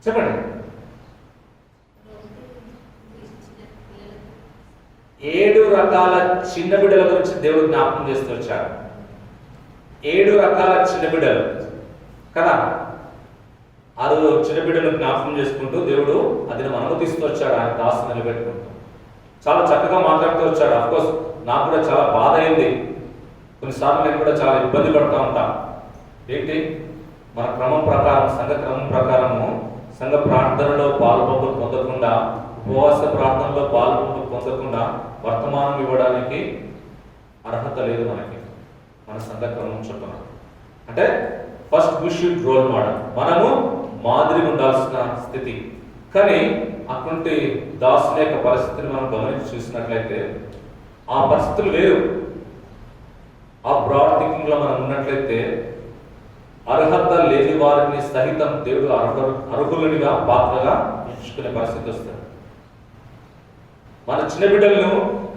చెప్పండి. 7 రకాల చిన్న బిడ్డల గురించి దేవుడు జ్ఞాపకం చేస్తూ వచ్చాడు. 7 రకాల చిన్న బిడ్డలు కదా. ఆ రోజు చిన్న బిడ్డను జ్ఞాపకం చేసుకుంటూ దేవుడు అది అనుమతిస్తూ వచ్చాడు. ఆయన దాసు నిలబెట్టుకుంటూ చాలా చక్కగా మాట్లాడుతూ వచ్చాడు. అఫ్కోర్స్ నాకు కూడా చాలా బాధ అయింది. కొన్నిసార్లు నేను కూడా చాలా ఇబ్బంది పడుతూ ఉంటాను. ఏంటి, మన క్రమం ప్రకారం, సంఘ క్రమం ప్రకారము సంఘ ప్రార్థనలో పాల్పొందు పొందకుండా, ఉపవాస ప్రార్థనలో పాల్పొందు పొందకుండా వర్తమానం ఇవ్వడానికి అర్హత లేదు మనకి. మన సంఘ క్రమం చొప్పున అంటే first we should role model, మనము మాదిరి ఉండాల్సిన స్థితి. కానీ అటువంటి దాసుని యొక్క పరిస్థితిని మనం గమనించి చూసినట్లయితే ఆ పరిస్థితులు వేరు. ఆ బ్రాడ్ థింకింగ్ లో మనం ఉన్నట్లయితే అర్హత లేని వారిని సహితం దేవుడు అర్హులునిగా పాత్రగా ఎంచుకునే పరిస్థితి వస్తుంది. మన చిన్న బిడ్డలను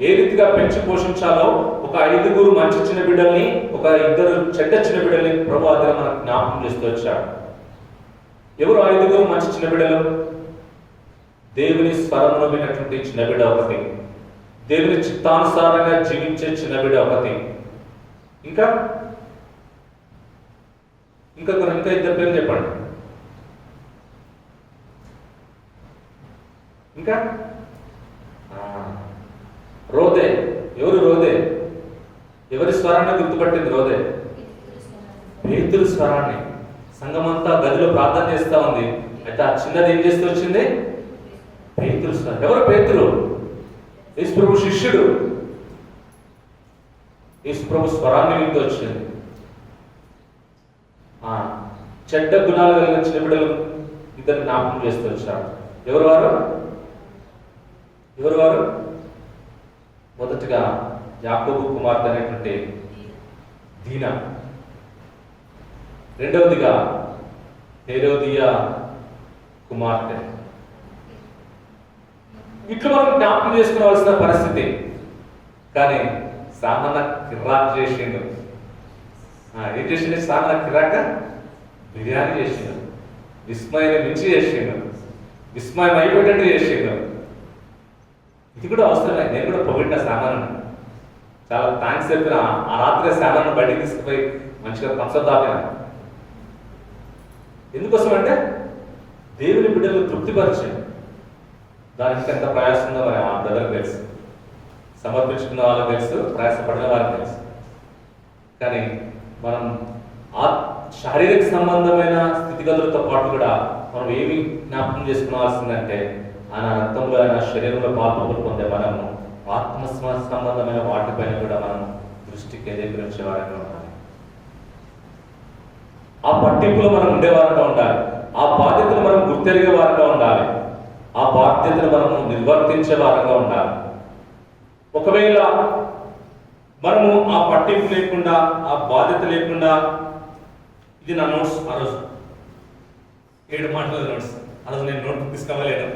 ఏ రీతిగా పెంచి పోషించాలో, ఒక 5 మంచి చిన్న బిడ్డల్ని, ఒక 2 చెడ్డ చిన్న బిడ్డల్ని ప్రభు ఆదిన మనకు జ్ఞాపకం చేస్తూ వచ్చాడు. ఎవరు 5 మంచి చిన్న బిడ్డలు? దేవుని స్వరమును విన్నటువంటి చిన్న బిడ్డ ఒకటి, దేవుని చిత్తానుసారంగా జీవించే చిన్న బిడ్డ ఒకటి, ఇంకా 2 పేర్లు చెప్పండి. ఇంకా రోదే. ఎవరు రోదే? ఎవరి స్వరాన్ని గుర్తుపట్టింది రోదే? పేతురు స్వరాన్ని. సంఘమంతా గదిలో ప్రార్థన చేస్తా ఉంది. అయితే ఆ చిన్నది ఏం చేస్తూ వచ్చింది? పేతురు స్వరం. ఎవరు పేతురు? యేసు ప్రభు శిష్యుడు. యేసు ప్రభు స్వరాన్ని వింటూ వచ్చింది. చెడ్డ గుణాలు కలిగిన చిన్న బిడ్డలు 2 జ్ఞాపకం చేస్తూ వచ్చారు. ఎవరు వారు? మొదటిగా యాకోబు కుమార్తె అనేటువంటి దీనా, రెండవదిగా హేరోదియా కుమార్తె. ఇట్లా మనం జ్ఞాపకం చేసుకోవాల్సిన పరిస్థితి. కానీ సామాన్య కిరాక్ చేసిండు. ఏం చేసిండు? సామాన్య కిరాక బిర్యానీ చేసిండు. విస్మయాన్ని మించి చేసిండు. విస్మయం అయిపోయేటట్టు చేసిండు. ఇది కూడా అవసరమే. నేను కూడా పొగిడిన సామాను, చాలా థ్యాంక్స్ చెప్పిన. ఆ రాత్రి సామాను బయటికి తీసుకుపోయి మంచిగా కంసప్ దాపిన. ఎందుకోసం అంటే దేవుని బిడ్డలు తృప్తిపరిచాడు. దానికి ఎంత ప్రయాసం ఉందో మరి ఆ బ్రదర్కి తెలుసు, సమర్పించుకున్న వాళ్ళకి తెలుసు, ప్రయాసపడిన వాళ్ళకి తెలుసు. కానీ మనం ఆ శారీరక సంబంధమైన స్థితిగతులతో పాటు కూడా మనం ఏమి జ్ఞాపకం చేసుకోవాల్సిందంటే ఆయన రక్తంలో, ఆయన శరీరంలో పాల్పొందులు పొందే మనము ఆత్మ సంబంధమైన వాటిపైన కూడా మనం దృష్టి కేంద్రీకరించే వారంగా ఉండాలి. ఆ పట్టింపులో మనం ఉండేవారంగా ఉండాలి. ఆ బాధ్యతను మనం గుర్తెరిగే వారంగా ఉండాలి. ఆ బాధ్యతను మనము నిర్వర్తించే వారంగా ఉండాలి. ఒకవేళ మనము ఆ పట్టింపు లేకుండా, ఆ బాధ్యత లేకుండా, ఇది నా నోట్స్, ఆ రోజు 7 మాటల నోట్స్, ఆ రోజు నేను నోట్ తీసుకోవలేను,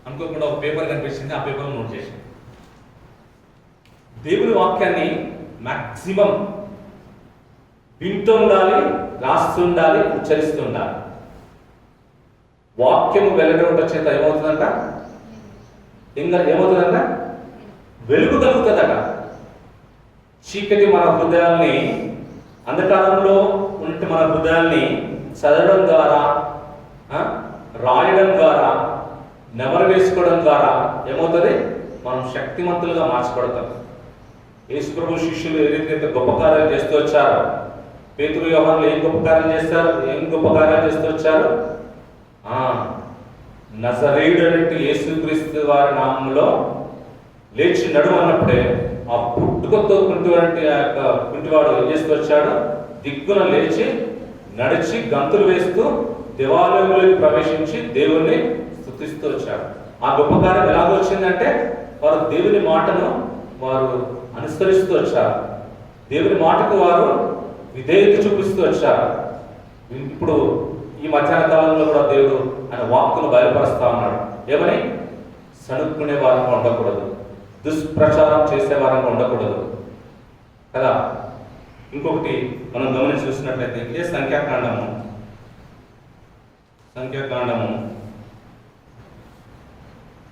అనుకోకుండా ఒక పేపర్ కనిపించింది, ఆ పేపర్ నోట్ చేశాను. దేవుని వాక్యాన్ని మాక్సిమం వింటూ ఉండాలి, రాస్తూ ఉండాలి, ఉచ్చరిస్తూ ఉండాలి. వాక్యము వెల్లడవట చేత ఏమవుతుందంట? ఏమవుతుందంట? వెలుగు కలుగుతుందట. చీకటి మన హృదయాల్ని, అంధకారంలో ఉంటే మన హృదయాల్ని చదవడం ద్వారా, రాయడం ద్వారా, నెమరు వేసుకోవడం ద్వారా ఏమవుతుంది? మనం శక్తిమంతులుగా మార్చబడతాం. యేసు ప్రభు శిష్యులు ఏ రీతిగా గొప్ప కార్యాలు చేస్తూ వచ్చారు, పేతురు యోహానులు ఏం గొప్ప కార్యాలు చేస్తూ వచ్చారు? నజరేయుడైన యేసుక్రీస్తు వారి నామంలో లేచి నడువు అన్నప్పుడే ఆ పుట్టుకతో కుంటివాడి ఆ యొక్క కుంటివాడు ఏం చేస్తూ వచ్చాడు? దిక్కున లేచి నడిచి గంతులు వేస్తూ దేవాలయంలోకి ప్రవేశించి దేవుణ్ణి స్తుతిస్తూ వచ్చాడు. ఆ గొప్ప కార్యం ఎలాగ వచ్చిందంటే వారు దేవుని మాటను వారు అనుసరిస్తూ వచ్చారు. దేవుని మాటకు వారు విధేయత చూపిస్తూ వచ్చారు. ఇప్పుడు ఈ మధ్యాహ్న కాలంలో కూడా దేవుడు ఆయన వాక్కును బయలుపరుస్తా ఉన్నాడు. ఏమని? సణుక్కునే వారంగా ఉండకూడదు, దుష్ప్రచారం చేసే వారంగా ఉండకూడదు కదా. ఇంకొకటి మనం గమనించి చూసినట్లయితే ఇదే సంఖ్యాకాండము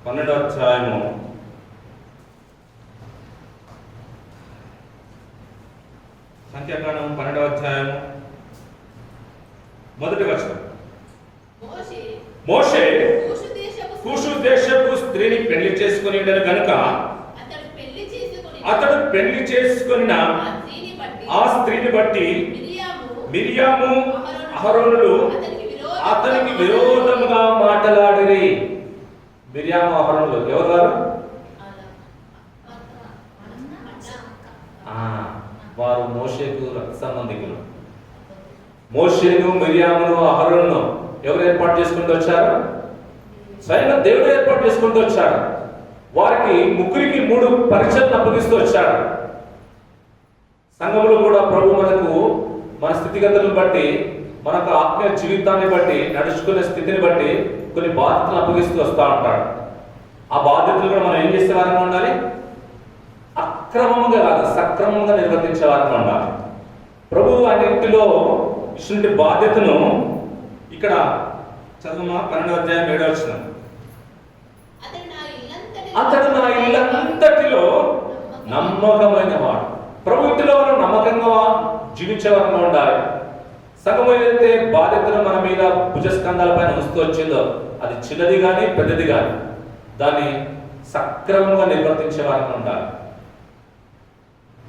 12వ అధ్యాయము 12వ అధ్యాయము మొదటి వచనం. మోషే కూషు దేశపు స్త్రీని పెళ్లి చేసుకుని ఉండను గనుక అతడు పెళ్లి చేసుకున్న ఆ స్త్రీని బట్టి మిరియాము అహరోనులు అతనికి విరోధముగా మాట్లాడిరి. మిరియాము అహరోనులు ఎవరు గారు? వారు మోషేకు రక్త సంబంధికులు. మోషేను, మిరియామును, అహరోనును ఎవరు ఏర్పాటు చేసుకుంటూ వచ్చారు? స్వయంగా దేవుడు ఏర్పాటు చేసుకుంటూ వచ్చాడు. వారికి ముగ్గురికి 3 పరీక్షలను అప్పగిస్తూ వచ్చాడు. సంఘంలో కూడా ప్రభు మనకు మన స్థితిగతులను బట్టి, మనకు ఆత్మీయ జీవితాన్ని బట్టి, నడుచుకునే స్థితిని బట్టి కొన్ని బాధ్యతలు అప్పగిస్తూ వస్తూ ఉంటాడు. ఆ బాధ్యతలు కూడా మనం ఏం చేసే వారంగా ఉండాలి? అక్రమంగా కాదు, సక్రమంగా నిర్వర్తించే వారంగా ఉండాలి. ప్రభు అన్నింటిలో ఇటువంటి బాధ్యతను ఇక్కడ చదువుమా 12వ అధ్యాయం 7వ వచనం. అతడు నా ఇల్లంతటిలో నమ్మకమైన వాడు. ప్రభు ఇంటిలో మనం నమ్మకంగా జీవించే వారంగా ఉండాలి. సగం ఏదైతే బాధ్యతను మన మీద భుజస్కంధాల పైన వస్తూ వచ్చిందో అది చిన్నది కానీ పెద్దది కానీ దాన్ని సక్రమంగా నిర్వర్తించే వారంగా ఉండాలి.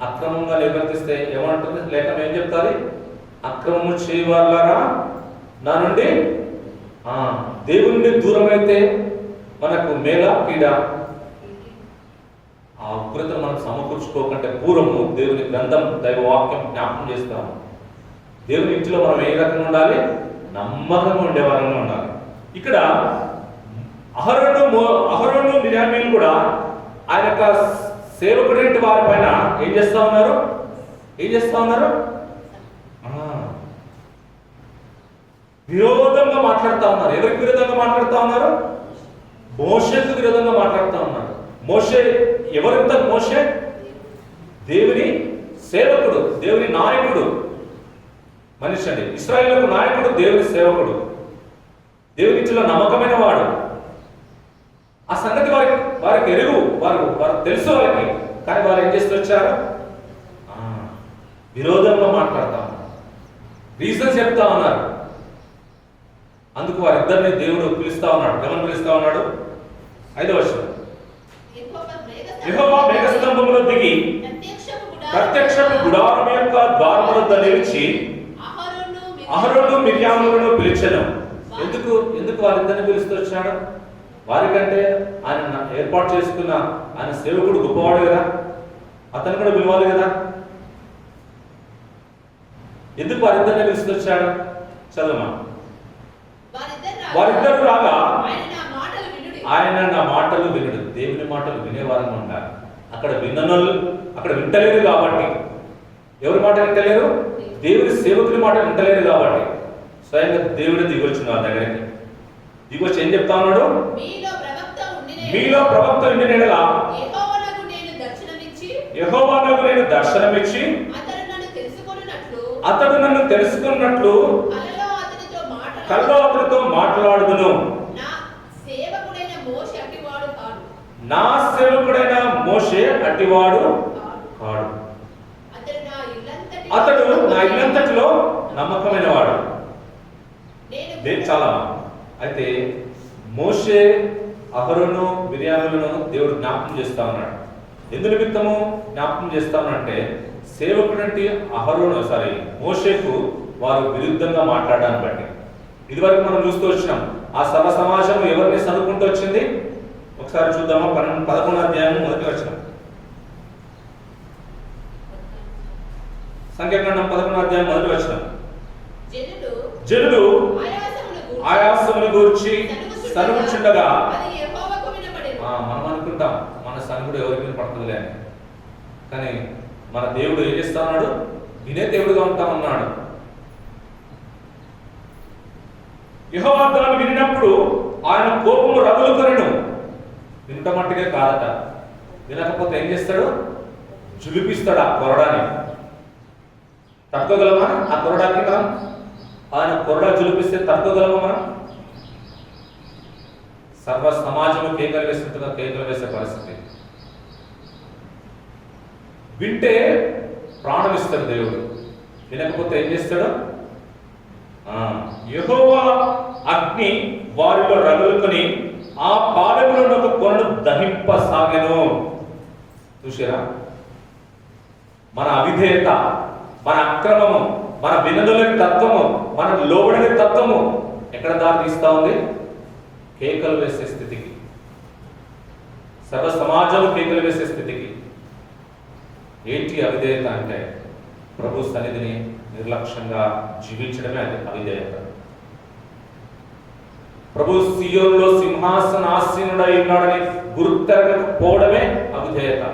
అక్రమంగా నిర్వర్తిస్తే ఏమంటుంది లేఖనం? ఏం చెప్తారు? అక్రమము చేయవాళ్ళరా నా నుండి దేవుని దూరం అయితే మనకు మేల కీడ. ఆ ఉగ్రతను మనం సమకూర్చుకోకంటే పూర్వము దేవుని గ్రంథం, దైవ వాక్యం జ్ఞాపకం చేస్తాము. దేవుని ఇంటిలో మనం ఏ రకంగా ఉండాలి? నమ్మకంగా ఉండేవారంగా ఉండాలి. ఇక్కడ అహరోను మిరియామీలు కూడా ఆయన యొక్క సేవకుడి వారి పైన ఏం చేస్తా ఉన్నారు? విరోధంగా మాట్లాడుతూ ఉన్నారు. ఎవరికి విరోధంగా మాట్లాడుతూ ఉన్నారు? మోషేకు విరోధంగా మాట్లాడుతూ ఉన్నారు. మోషే ఎవరింత? మోషే దేవుని సేవకుడు, దేవుని నాయకుడు మనిషి అండి. ఇశ్రాయేలుకు నాయకుడు, దేవుని సేవకుడు, దేవుని ఇంటిలో నమ్మకమైన వాడు. ఆ సంగతి వారికి ఎరుగు, వారు తెలుసు వారికి. కానీ వారు ఏం చేస్తూ వచ్చారు? విరోధంగా మాట్లాడుతూ ఉన్నారు, రీజన్స్ చెప్తా ఉన్నారు. అందుకు వారిద్దరిని దేవుడు పిలుస్తా ఉన్నాడు. ఎవరు పిలుస్తా ఉన్నాడు? 5వ వచనం. యెహోవా మేఘస్తంభములో దిగి ప్రత్యక్షపు గుడారం యొక్క ద్వారము వద్ద నిలిచి అహరోను మిర్యాములను పిలిచెను. ఎందుకు వారిద్దరిని పిలుస్తూ వచ్చాడు? వారికంటే ఆయన ఏర్పాటు చేసుకున్న ఆయన సేవకుడు గొప్పవాడు కదా, అతను కూడా పిలవాలి కదా. ఎందుకు వారిద్దరిని పిలుస్తూ వచ్చాడు? చదవమా. వారిద్దరు రాగా ఆయన నా మాటలు వినుడు. దేవుని మాటలు వినేవారంగా ఉండాలి. అక్కడ వింటలేరు కాబట్టి. ఎవరి మాట వింటలేరు? దేవుని సేవకుని మాట వింటలేరు కాబట్టి స్వయంగా దేవుడు దిగొచ్చు నా దగ్గరికి. దిగొచ్చి ఏం చెప్తా ఉన్నాడు? మీలో ప్రవక్త ఉండినలా యెహోవానకు నేను దర్శనమిచ్చి అతడు నన్ను తెలుసుకున్నట్లు కల్లో అతనితో మాట్లాడుదును. నా సేవకుడైన మోషే అట్టివాడు కాడు. అతడు నా ఇల్లంతటిలో నమ్మకమైన వాడు. చాలా అయితే మోషే, అహరోను, మిరియాములను దేవుడు జ్ఞాపకం చేస్తా ఉన్నాడు. ఎందు నిమిత్తము జ్ఞాపకం చేస్తా ఉన్నాడంటే సేవకుడంటే మోషేకు వారు విరుద్ధంగా మాట్లాడడాన్ని బట్టి. ఇదివరకు మనం చూస్తూ వచ్చినాం. ఆ సర్వ సమాజం ఎవరిని చదువుకుంటూ వచ్చింది? ఒకసారి చూద్దామా. 11వ అధ్యాయం మొదటి వచనం. సంఖ్యాకాండం 11వ అధ్యాయం మొదటి వచనం. జనులు ఆయాసమును గూర్చి సనుగుచుండగా, మనం అనుకుంటాం మన సనుగుడు ఎవరికి వినపడుతుందిలే అని, కానీ మన దేవుడు ఏం చేస్తా ఉన్నాడు? వినే దేవుడుగా ఉంటా ఉన్నాడు. యెహోవా దాన్ని వినినప్పుడు ఆయన కోపము రగులుకొనెను. వినటం మట్టుకే కాదట, వినకపోతే ఏం చేస్తాడు? చులిపిస్తాడు ఆ కొరడాని. తట్టుకోగలమా ఆ కొరడాకి? మనం ఆయన కొరడా చులిపిస్తే తట్టుకోగలమా మనం? సర్వ సమాజము కేకలు వేసినట్టుగా కేకలు వేసే పరిస్థితి. వింటే ప్రాణం ఇస్తాడు దేవుడు, వినకపోతే ఏం చేస్తాడు? యెహోవా అగ్ని వారిలో రగులుకొని ఆ పాలకులను ఒక కొనను దహింపసాగెను. చూసారా? మన అవిధేయత, మన అక్రమము, మన వినదులని తత్వము, మన లోబడని తత్వము ఎక్కడ దారి తీస్తా ఉంది? కేకలు వేసే స్థితికి, సర్వ సమాజం కేకలు వేసే స్థితికి. ఏంటి అవిధేయత అంటే? ప్రభు సన్నిధిని నిర్లక్ష్యంగా జీవించడమే అది అవిధేయత. ప్రభు సియోనులో సింహాసనాసీనుడై ఉన్నాడని గుర్తెరగకపోవడమే అవిధేయత.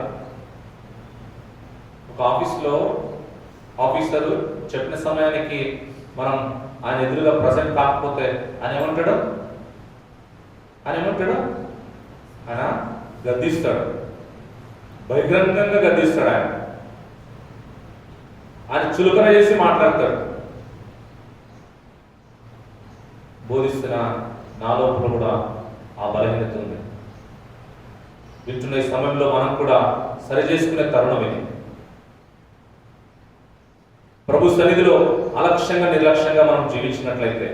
ఒక ఆఫీస్లో ఆఫీసరు చెప్పిన సమయానికి మనం ఆయన ఎదురుగా ప్రజెంట్ కాకపోతే ఆయన ఏమంటాడు? ఆయన గద్దిస్తాడు, బహిరంగంగా గద్దిస్తాడు. ఆయన చులకన చేసి మాట్లాడతాడు. బోధిస్తున్న నా లోపల కూడా ఆ బలహీనత ఉంది. వింటున్న ఈ సమయంలో మనం కూడా సరి చేసుకునే తరుణం ఇది. ప్రభు సన్నిధిలో అలక్ష్యంగా నిర్లక్ష్యంగా మనం జీవించినట్లయితే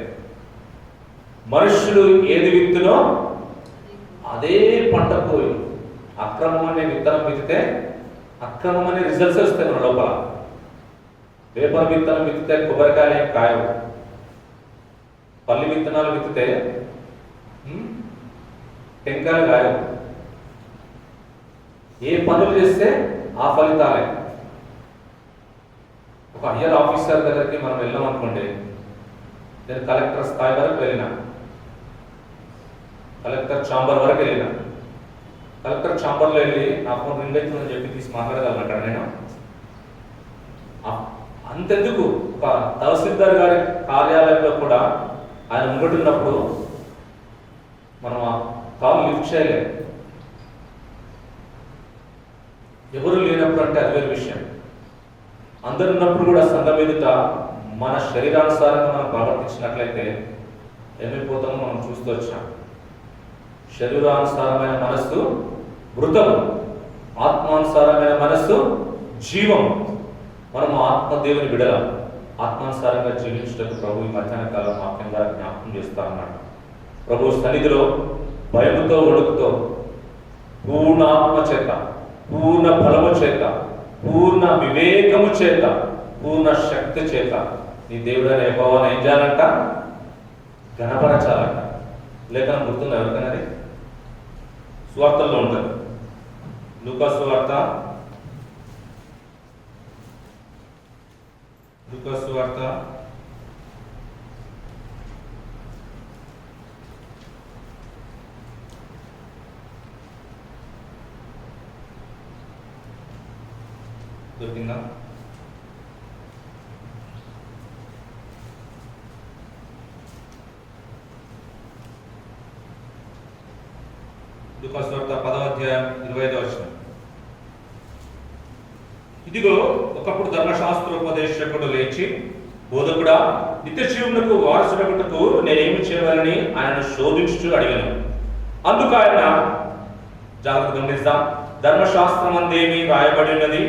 మనుష్యుడు ఏది విత్తునో అదే పంట పోయి. అక్రమం అనే విత్తనం విత్తితే అక్రమం అనే రిజల్ట్స్ వస్తాయి మన లోపల. వేపన విత్తనం విత్తితే కొబ్బరికాయలు ఏం కాయవు. పల్లి విత్తనాలు విత్తితే టెంకాయలు కాయవు. ఏ పనులు చేస్తే ఆ ఫలితాలే. ఒక హయ్యర్ ఆఫీసర్ దగ్గరికి మనం వెళ్ళాం అనుకోండి. నేను కలెక్టర్ స్థాయి వరకు వెళ్ళినా, కలెక్టర్ ఛాంబర్ వరకు వెళ్ళినా. కలెక్టర్ ఛాంబర్లో వెళ్ళి నా ఫోన్ రింగ్ అవుతుందని చెప్పి తీసి మాట్లాడగలను అక్కడ నేను. అంతెందుకు, ఒక తహసీల్దార్ గారి కార్యాలయంలో కూడా ఆయన ముంగటున్నప్పుడు మనం ఆ కాల్ లిఫ్ట్ చేయలేదు. ఎవరు లేనప్పుడు అంటే అది వేరే విషయం. అందరు ఉన్నప్పుడు కూడా సంఘం ఎదుట మన శరీరానుసారంగా మనం ప్రవర్తించినట్లయితే ఏమైపోతామో మనం చూస్తూ వచ్చాం. శరీరానుసారమైన మనస్సు మృతము, ఆత్మానుసారమైన మనస్సు జీవం. మనము ఆత్మదేవుని బిడల ఆత్మానుసారంగా జీవించడానికి ప్రభు ఈ మధ్యాహ్న కాలం వాక్యం ద్వారా జ్ఞాపకం చేస్తా అన్నాడు. ప్రభు సన్నిధిలో భయముతో వణుకుతో పూర్ణ ఆత్మ చేత, పూర్ణ బలము చేత, పూర్ణ వివేకము చేత, పూర్ణ శక్తి చేత నీ దేవుడైన యెహోవాను ఏం చేయాలంట? ఘనపరచాలంట. లేఖనం గుర్తుంది ఎవరికైనా? సువార్తల్లో ఉంటుంది. లూకా సువార్త 25 దొరికిందా? లూకా సువార్త 10వ అధ్యాయం 25వ వచనం. ఇదిగో ఒకప్పుడు ధర్మశాస్త్రోపదేశకుడు లేచి, బోధకుడా, నిత్య జీవమునకు వారసుడగుటకు నేనేమి చేయవాలని ఆయనను శోధించుచు అడిగాను. అందుకు ఆయన, జాగ్రత్త గమనిద్దాం, ధర్మశాస్త్రమందేమి రాయబడి ఉన్నది,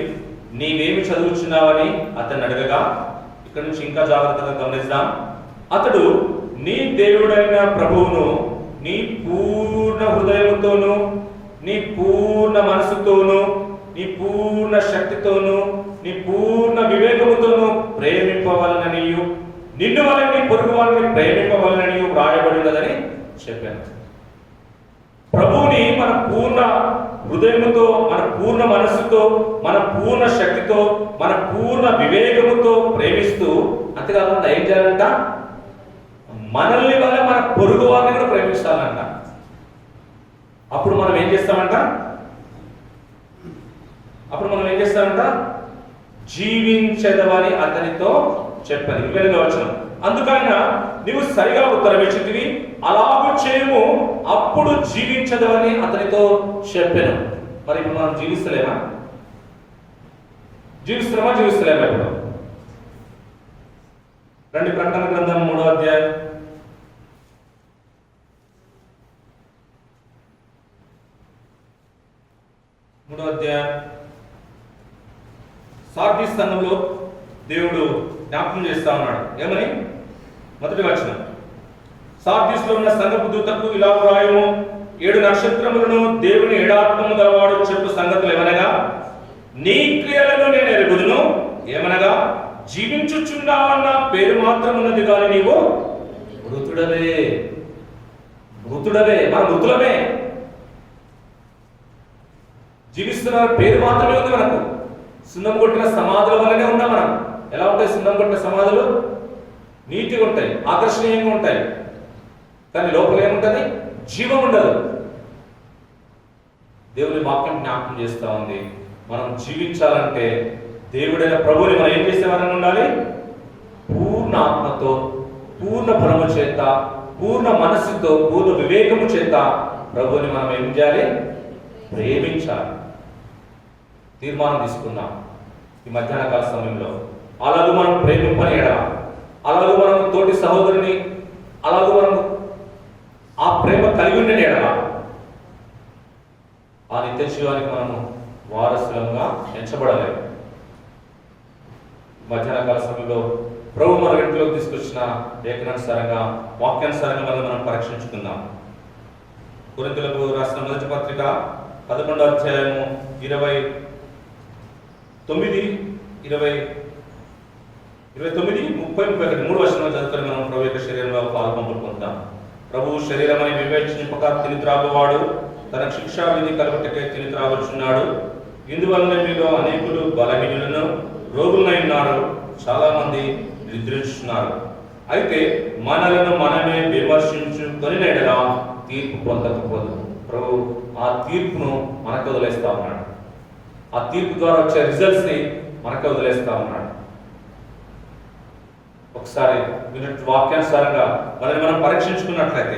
నీవేమి చదువుచున్నావని అతన్ని అడగగా, ఇక్కడ నుంచి ఇంకా జాగ్రత్తగా గమనిద్దాం. అతడు నీ దేవుడైన ప్రభువును నీ పూర్ణ హృదయముతోను, నీ పూర్ణ మనసుతోను, నీ పూర్ణ శక్తితోను, నీ పూర్ణ వివేకముతోను ప్రేమింపవలననియు, నిన్ను వలె నీ పొరుగు వారిని ప్రేమింపవలననియు వ్రాయబడినదని చెప్పాను. ప్రభువుని మన పూర్ణ హృదయముతో, మన పూర్ణ మనస్సుతో, మన పూర్ణ శక్తితో, మన పూర్ణ వివేకముతో ప్రేమిస్తూ, అంతేకాకుండా ఏం చేయాలంట? మనల్ని వల్ల మన పొరుగు వారిని కూడా ప్రేమించాలంట. అప్పుడు మనం ఏం చేస్తామంట? జీవించదవని అతనితో చెప్పాను. 20వ వచనం. అందుకైనా నీవు సరిగా ఉత్తరం ఇచ్చితివి, అలాగూ చేయము, అప్పుడు జీవించదవని అతనితో చెప్పాను. మరి ఇప్పుడు మనం జీవిస్తలేమా? జీవిస్తలేమా ఇప్పుడు? రండి, ప్రకటన గ్రంథం 3వ అధ్యాయం. 3వ అధ్యాయం. సార్దీస్ సంఘంలో దేవుడు జ్ఞాపకం చేస్తా ఉన్నాడు. ఏమని? 1వ వచనం. సార్దీస్లో ఉన్న సంఘపు దూతకు ఇలా వ్రాయుము, 7 నక్షత్రములను దేవుని ఏడాత్మము గలవాడు చెప్పు సంగతులు ఏమనగా, నీ క్రియలను నేను ఎరుగుదును. ఏమనగా, జీవించుచున్నావన్న పేరు మాత్రం ఉన్నది కానీ నీవు మృతుడవే. మన మృతులమే. జీవిస్తున్న పేరు మాత్రమే ఉంది మనకు. సున్నం కొట్టిన సమాధుల వల్లనే ఉన్నాం మనం. ఎలా ఉంటాయి సున్నం కొట్టిన సమాధులు? నీట్గా ఉంటాయి, ఆకర్షణీయంగా ఉంటాయి, కానీ లోపల ఏముంటుంది? జీవం ఉండదు. దేవుని వాక్యం జ్ఞాపకం చేస్తూ ఉంది, మనం జీవించాలంటే దేవుడైన ప్రభువుని మనం ఏం చేసేవారని ఉండాలి? పూర్ణ ఆత్మతో, పూర్ణ బలము చేత, పూర్ణ మనస్సుతో, పూర్ణ వివేకము చేత ప్రభువుని మనం ఏం చేయాలి? ప్రేమించాలి. తీర్మానం తీసుకున్నాం ఈ మధ్యాహ్న కాల సమయంలో. అలాగూ మనం ప్రేమింపని ఎడల, అలాగూ మనం తోటి సహోదరుని, అలాగూ మనం ఆ ప్రేమ కలిగి ఉండని ఎడల ఆ నిత్య జీవానికి మనము వారసులంగా ఎంచబడలేము. మధ్యాహ్న కాల సమయంలో ప్రభు మన వెంటలోకి తీసుకొచ్చిన లేఖనానుసారంగా, వాక్యానుసారంగా మనం పరీక్షించుకుందాం. కొరింథీయులకు రాసిన మొదటి పత్రిక 11వ అధ్యాయము 29, 30, 31 3 వచనాలు చదువుకొని మనం ప్రభు యొక్క శరీరంలో పాల్పంపులు పొందుతాం. ప్రభు శరీరమని వివేచింపక తిని త్రాగువాడు తన శిక్షా విధి కలుగుటకే తిని త్రాగుచున్నాడు. ఇందువలన మీలో అనేకులు బలహీనులను రోగులై ఉన్నారు, చాలా మంది నిద్రించున్నారు. అయితే మనలను మనమే విమర్శించుకొని ఎడల తీర్పు పొందకపోదు. ప్రభు ఆ తీర్పును మనకు వదిలేస్తా ఉన్నాడు. ఆ తీర్పు ద్వారా వచ్చే రిజల్ట్స్ ని మనకు వదిలేస్తా ఉన్నాడు. ఒకసారి వాక్యానుసారంగా మనల్ని మనం పరీక్షించుకున్నట్లయితే,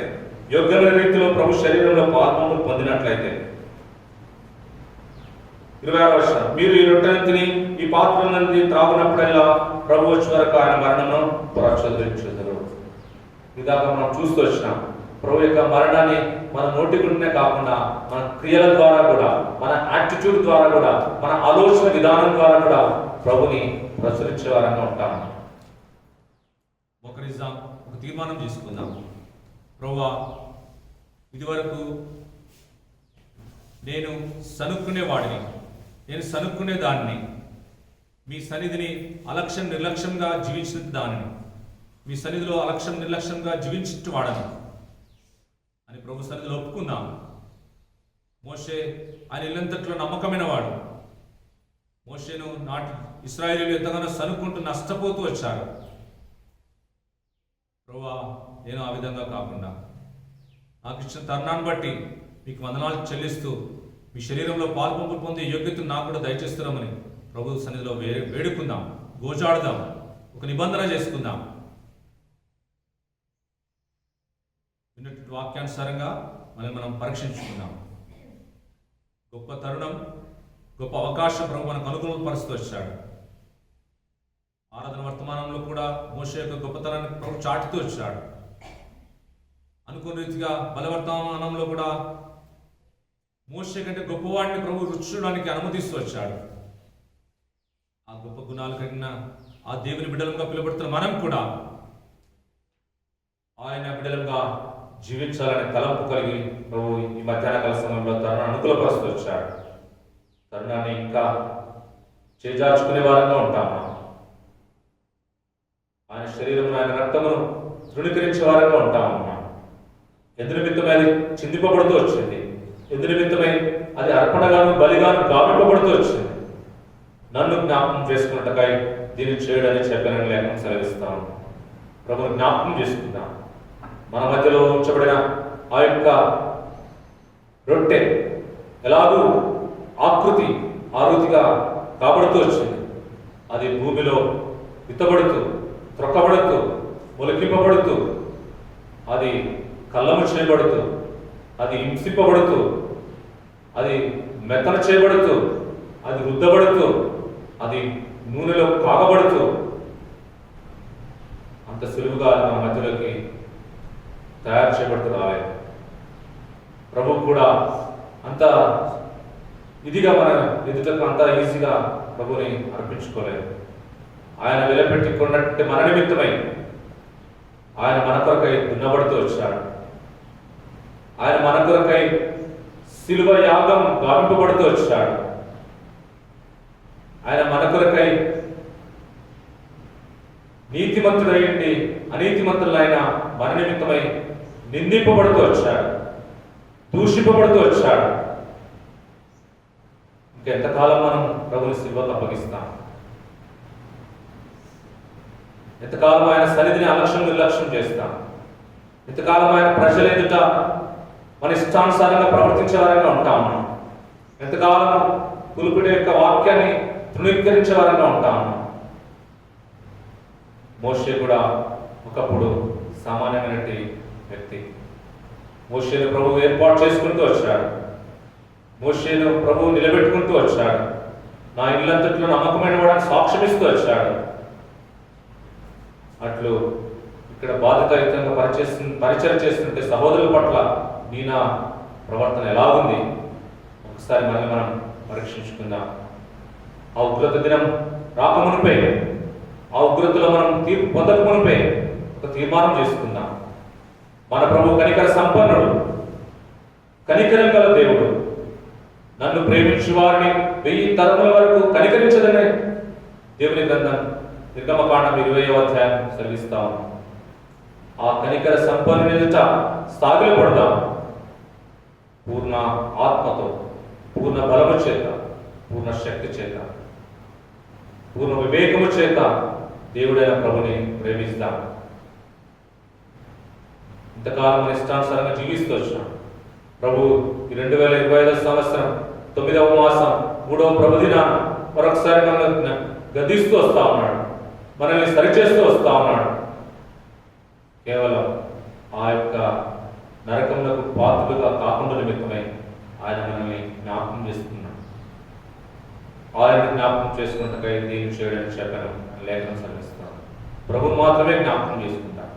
యోగ్యమైన రీతిలో ప్రభు శరీరంలో పాల్పంపులు పొందినట్లయితే, 20వ వచనం, మీరు ఈ రొట్టెని ఈ పాత్రలని త్రాగునప్పుడల్లా ప్రభు వచ్చే వరకు ఆయన మరణమును ప్రచురించుదురు. ఇదాకా మనం చూస్తూ వచ్చినాం. ప్రభు యొక్క మరణాన్ని మన నోటికుంటేనే కాకుండా మన క్రియల ద్వారా కూడా, మన యాటిట్యూడ్ ద్వారా కూడా, మన ఆలోచన విధానం ద్వారా కూడా ప్రభుని ప్రచురించే వారంగా ఉంటాము. ఒక తీర్మానం తీసుకుందాం. ప్రభువా, ఇదివరకు నేను సనుక్కునేవాడిని, నేను సనుక్కునే దానిని, మీ సన్నిధిని అలక్ష్యం నిర్లక్ష్యంగా జీవించిన దానిని, మీ సన్నిధిలో అలక్ష్యం నిర్లక్ష్యంగా జీవించిన వాడని అని ప్రభు సన్నిధిలో ఒప్పుకుందాం. మోషే ఆయన ఇల్లంతట్లో నమ్మకమైన వాడు. మోషేను నాటి ఇశ్రాయేలీయులు ఎంతగానో సనుక్కుంటూ నష్టపోతూ వచ్చారు. ప్రభువా, నేను ఆ విధంగా కాకుండా నాకు ఇచ్చిన తరుణాన్ని బట్టి మీకు వందనాలు చెల్లిస్తూ మీ శరీరంలో పాల్పంపులు పొందే యోగ్యతను నాకు కూడా దయచేస్తున్నామని ప్రభు సన్నిధిలో వేడుకుందాం, గోజాడుదాం, ఒక నిబంధన చేసుకుందాం. విన్నటువంటి వాక్యానుసారంగా మనం పరీక్షించుకుందాం. గొప్ప తరుణం, గొప్ప అవకాశం ప్రభు మనకు అనుకూలపరుస్తూ వచ్చాడు. ఆరాధన వర్తమానంలో కూడా మోషే యొక్క గొప్పతనాన్ని ప్రభు చాటుతూ వచ్చాడు. అనుకున్న రీతిగా బలవర్తమానంలో కూడా మోషే కంటే గొప్పవాడిని ప్రభు రుచి చూడడానికి అనుమతిస్తూ వచ్చాడు. ఆ గొప్ప గుణాలు కలిగిన ఆ దేవుని బిడ్డలుగా పిలువబడుతున్న మనం కూడా ఆయన బిడ్డలుగా జీవించాలనే తలంపు కలిగి ప్రభు ఈ మధ్యాహ్న కాల సమయంలో తరుణాన్ని అనుకూలపరుస్తూ వచ్చాడు. తరుణాన్ని ఇంకా చేజార్చుకునే వారంగా ఉంటాము. ఆయన శరీరమును, ఆయన రక్తమును తృణీకరించే వారంగా ఉంటాము. ఎందు నిమిత్తమై అది చిందింపబడుతూ వచ్చింది. ఎందు నిమిత్తమై అది అర్పణగాను బలిగాను గావింపబడుతూ వచ్చింది. నన్ను జ్ఞాపకం చేసుకున్నట్టుకై దీన్ని చేయడని చెప్పానని లేఖనం సెలవిస్తాను. ప్రభుని జ్ఞాపకం చేసుకుందాం. మన మధ్యలో ఉంచబడిన ఆ యొక్క రొట్టె ఎలాగూ ఆకృతిగా కాబడుతూ వచ్చింది. అది భూమిలో విత్తబడుతూ, త్రొక్కబడుతూ, మొలికింపబడుతూ, అది కళ్ళము చేయబడుతూ, అది హింసింపబడుతూ, అది మెత్తన చేయబడుతూ, అది రుద్దబడుతూ, అది నూనెలో కాగబడుతూ అంత సులువుగా మన మధ్యలోకి తయారు చేయబడుతూ రాలేదు. ప్రభు కూడా అంత ఇదిగా మన ఎదుటకు అంత ఈజీగా ప్రభుని అర్పించుకోలేదు. ఆయన వెలపెట్టి కొన్నట్టు మన నిమిత్తమై ఆయన మన కొరకై దున్నబడుతూ వచ్చాడు. ఆయన మన కొరకై శిలువ యాగం గావింపబడుతూ వచ్చాడు. ఆయన మన కొరకై నీతిమంతుడైండి అనీతిమంతులైన మన నిమిత్తమై నిందింపబడుతూ వచ్చాడు, దూషింపబడుతూ వచ్చాడు. ఇంకెంతకాలం మనం ప్రభుని శిలువకు అప్పగిస్తాం? ఎంతకాలం ఆయన సన్నిధిని అలక్ష్యం నిర్లక్ష్యం చేస్తాం? ఎంతకాలం ఆయన ప్రజల ఎదుట మన ఇష్టానుసారంగా ప్రవర్తించే వారంగా ఉంటాము? ఎంతకాలం కులుపుడి యొక్క వాక్యాన్ని తృణీకరించే వారంగా ఉంటాము? మోషే కూడా ఒకప్పుడు సామాన్యమైన వ్యక్తి. మోషేను ప్రభువు ఏర్పాటు చేసుకుంటూ వచ్చాడు. మోషేను ప్రభువు నిలబెట్టుకుంటూ వచ్చాడు. నా ఇల్లంతట్లో నమ్మకమైన వాడిని సాక్ష్యమిస్తూ వచ్చాడు. అట్లు ఇక్కడ బాధ్యతాయుతంగా పరిచయం చేస్తుంటే సహోదరుల పట్ల నా ప్రవర్తన ఎలా ఉంది ఒకసారి మనం పరీక్షించుకుందాం. ఆ ఉగ్రత దినం రాకమునిపై, ఆ ఉగ్రతలో మనం తీర్పు పొందకమునిపై ఒక తీర్మానం చేసుకుందాం. మన ప్రభు కనికర సంపన్నుడు, కనికరం గల దేవుడు. నన్ను ప్రేమించు వారిని 1000 తరముల వరకు కనికరించదనే దేవుని గ్రంథం నిర్గమకాండం 20వ అధ్యాయం సెలవిస్తాం. ఆ కనికర సంపన్నుని ఎదుట సాగిలపడదాం. పూర్ణ ఆత్మతో, పూర్ణ బలము చేత, పూర్ణ శక్తి చేత, పూర్ణ వివేకము చేత దేవుడైన ప్రభుని ప్రేమిస్తాం. ఇంతకాలం మన ఇష్టానుసారంగా జీవిస్తూ వచ్చినాం. ప్రభు ఈ 2025 సంవత్సరం 9వ మాసం 3వ ప్రభుదినాన మరొకసారి మనల్ని గద్దిస్తూ వస్తా ఉన్నాడు, మనల్ని సరిచేస్తూ వస్తా ఉన్నాడు. కేవలం ఆ యొక్క నరకములకు పాత్రలుగా కాకుండా నిమిత్తమై ఆయన మనల్ని జ్ఞాపకం చేసుకున్నాడు. ఆయన జ్ఞాపకం చేసుకున్నట్టుగా దీన్ని చేయడానికి చెప్పాను లేఖనం సెలవిస్తాను. ప్రభువు మాత్రమే జ్ఞాపకం చేసుకుంటాను.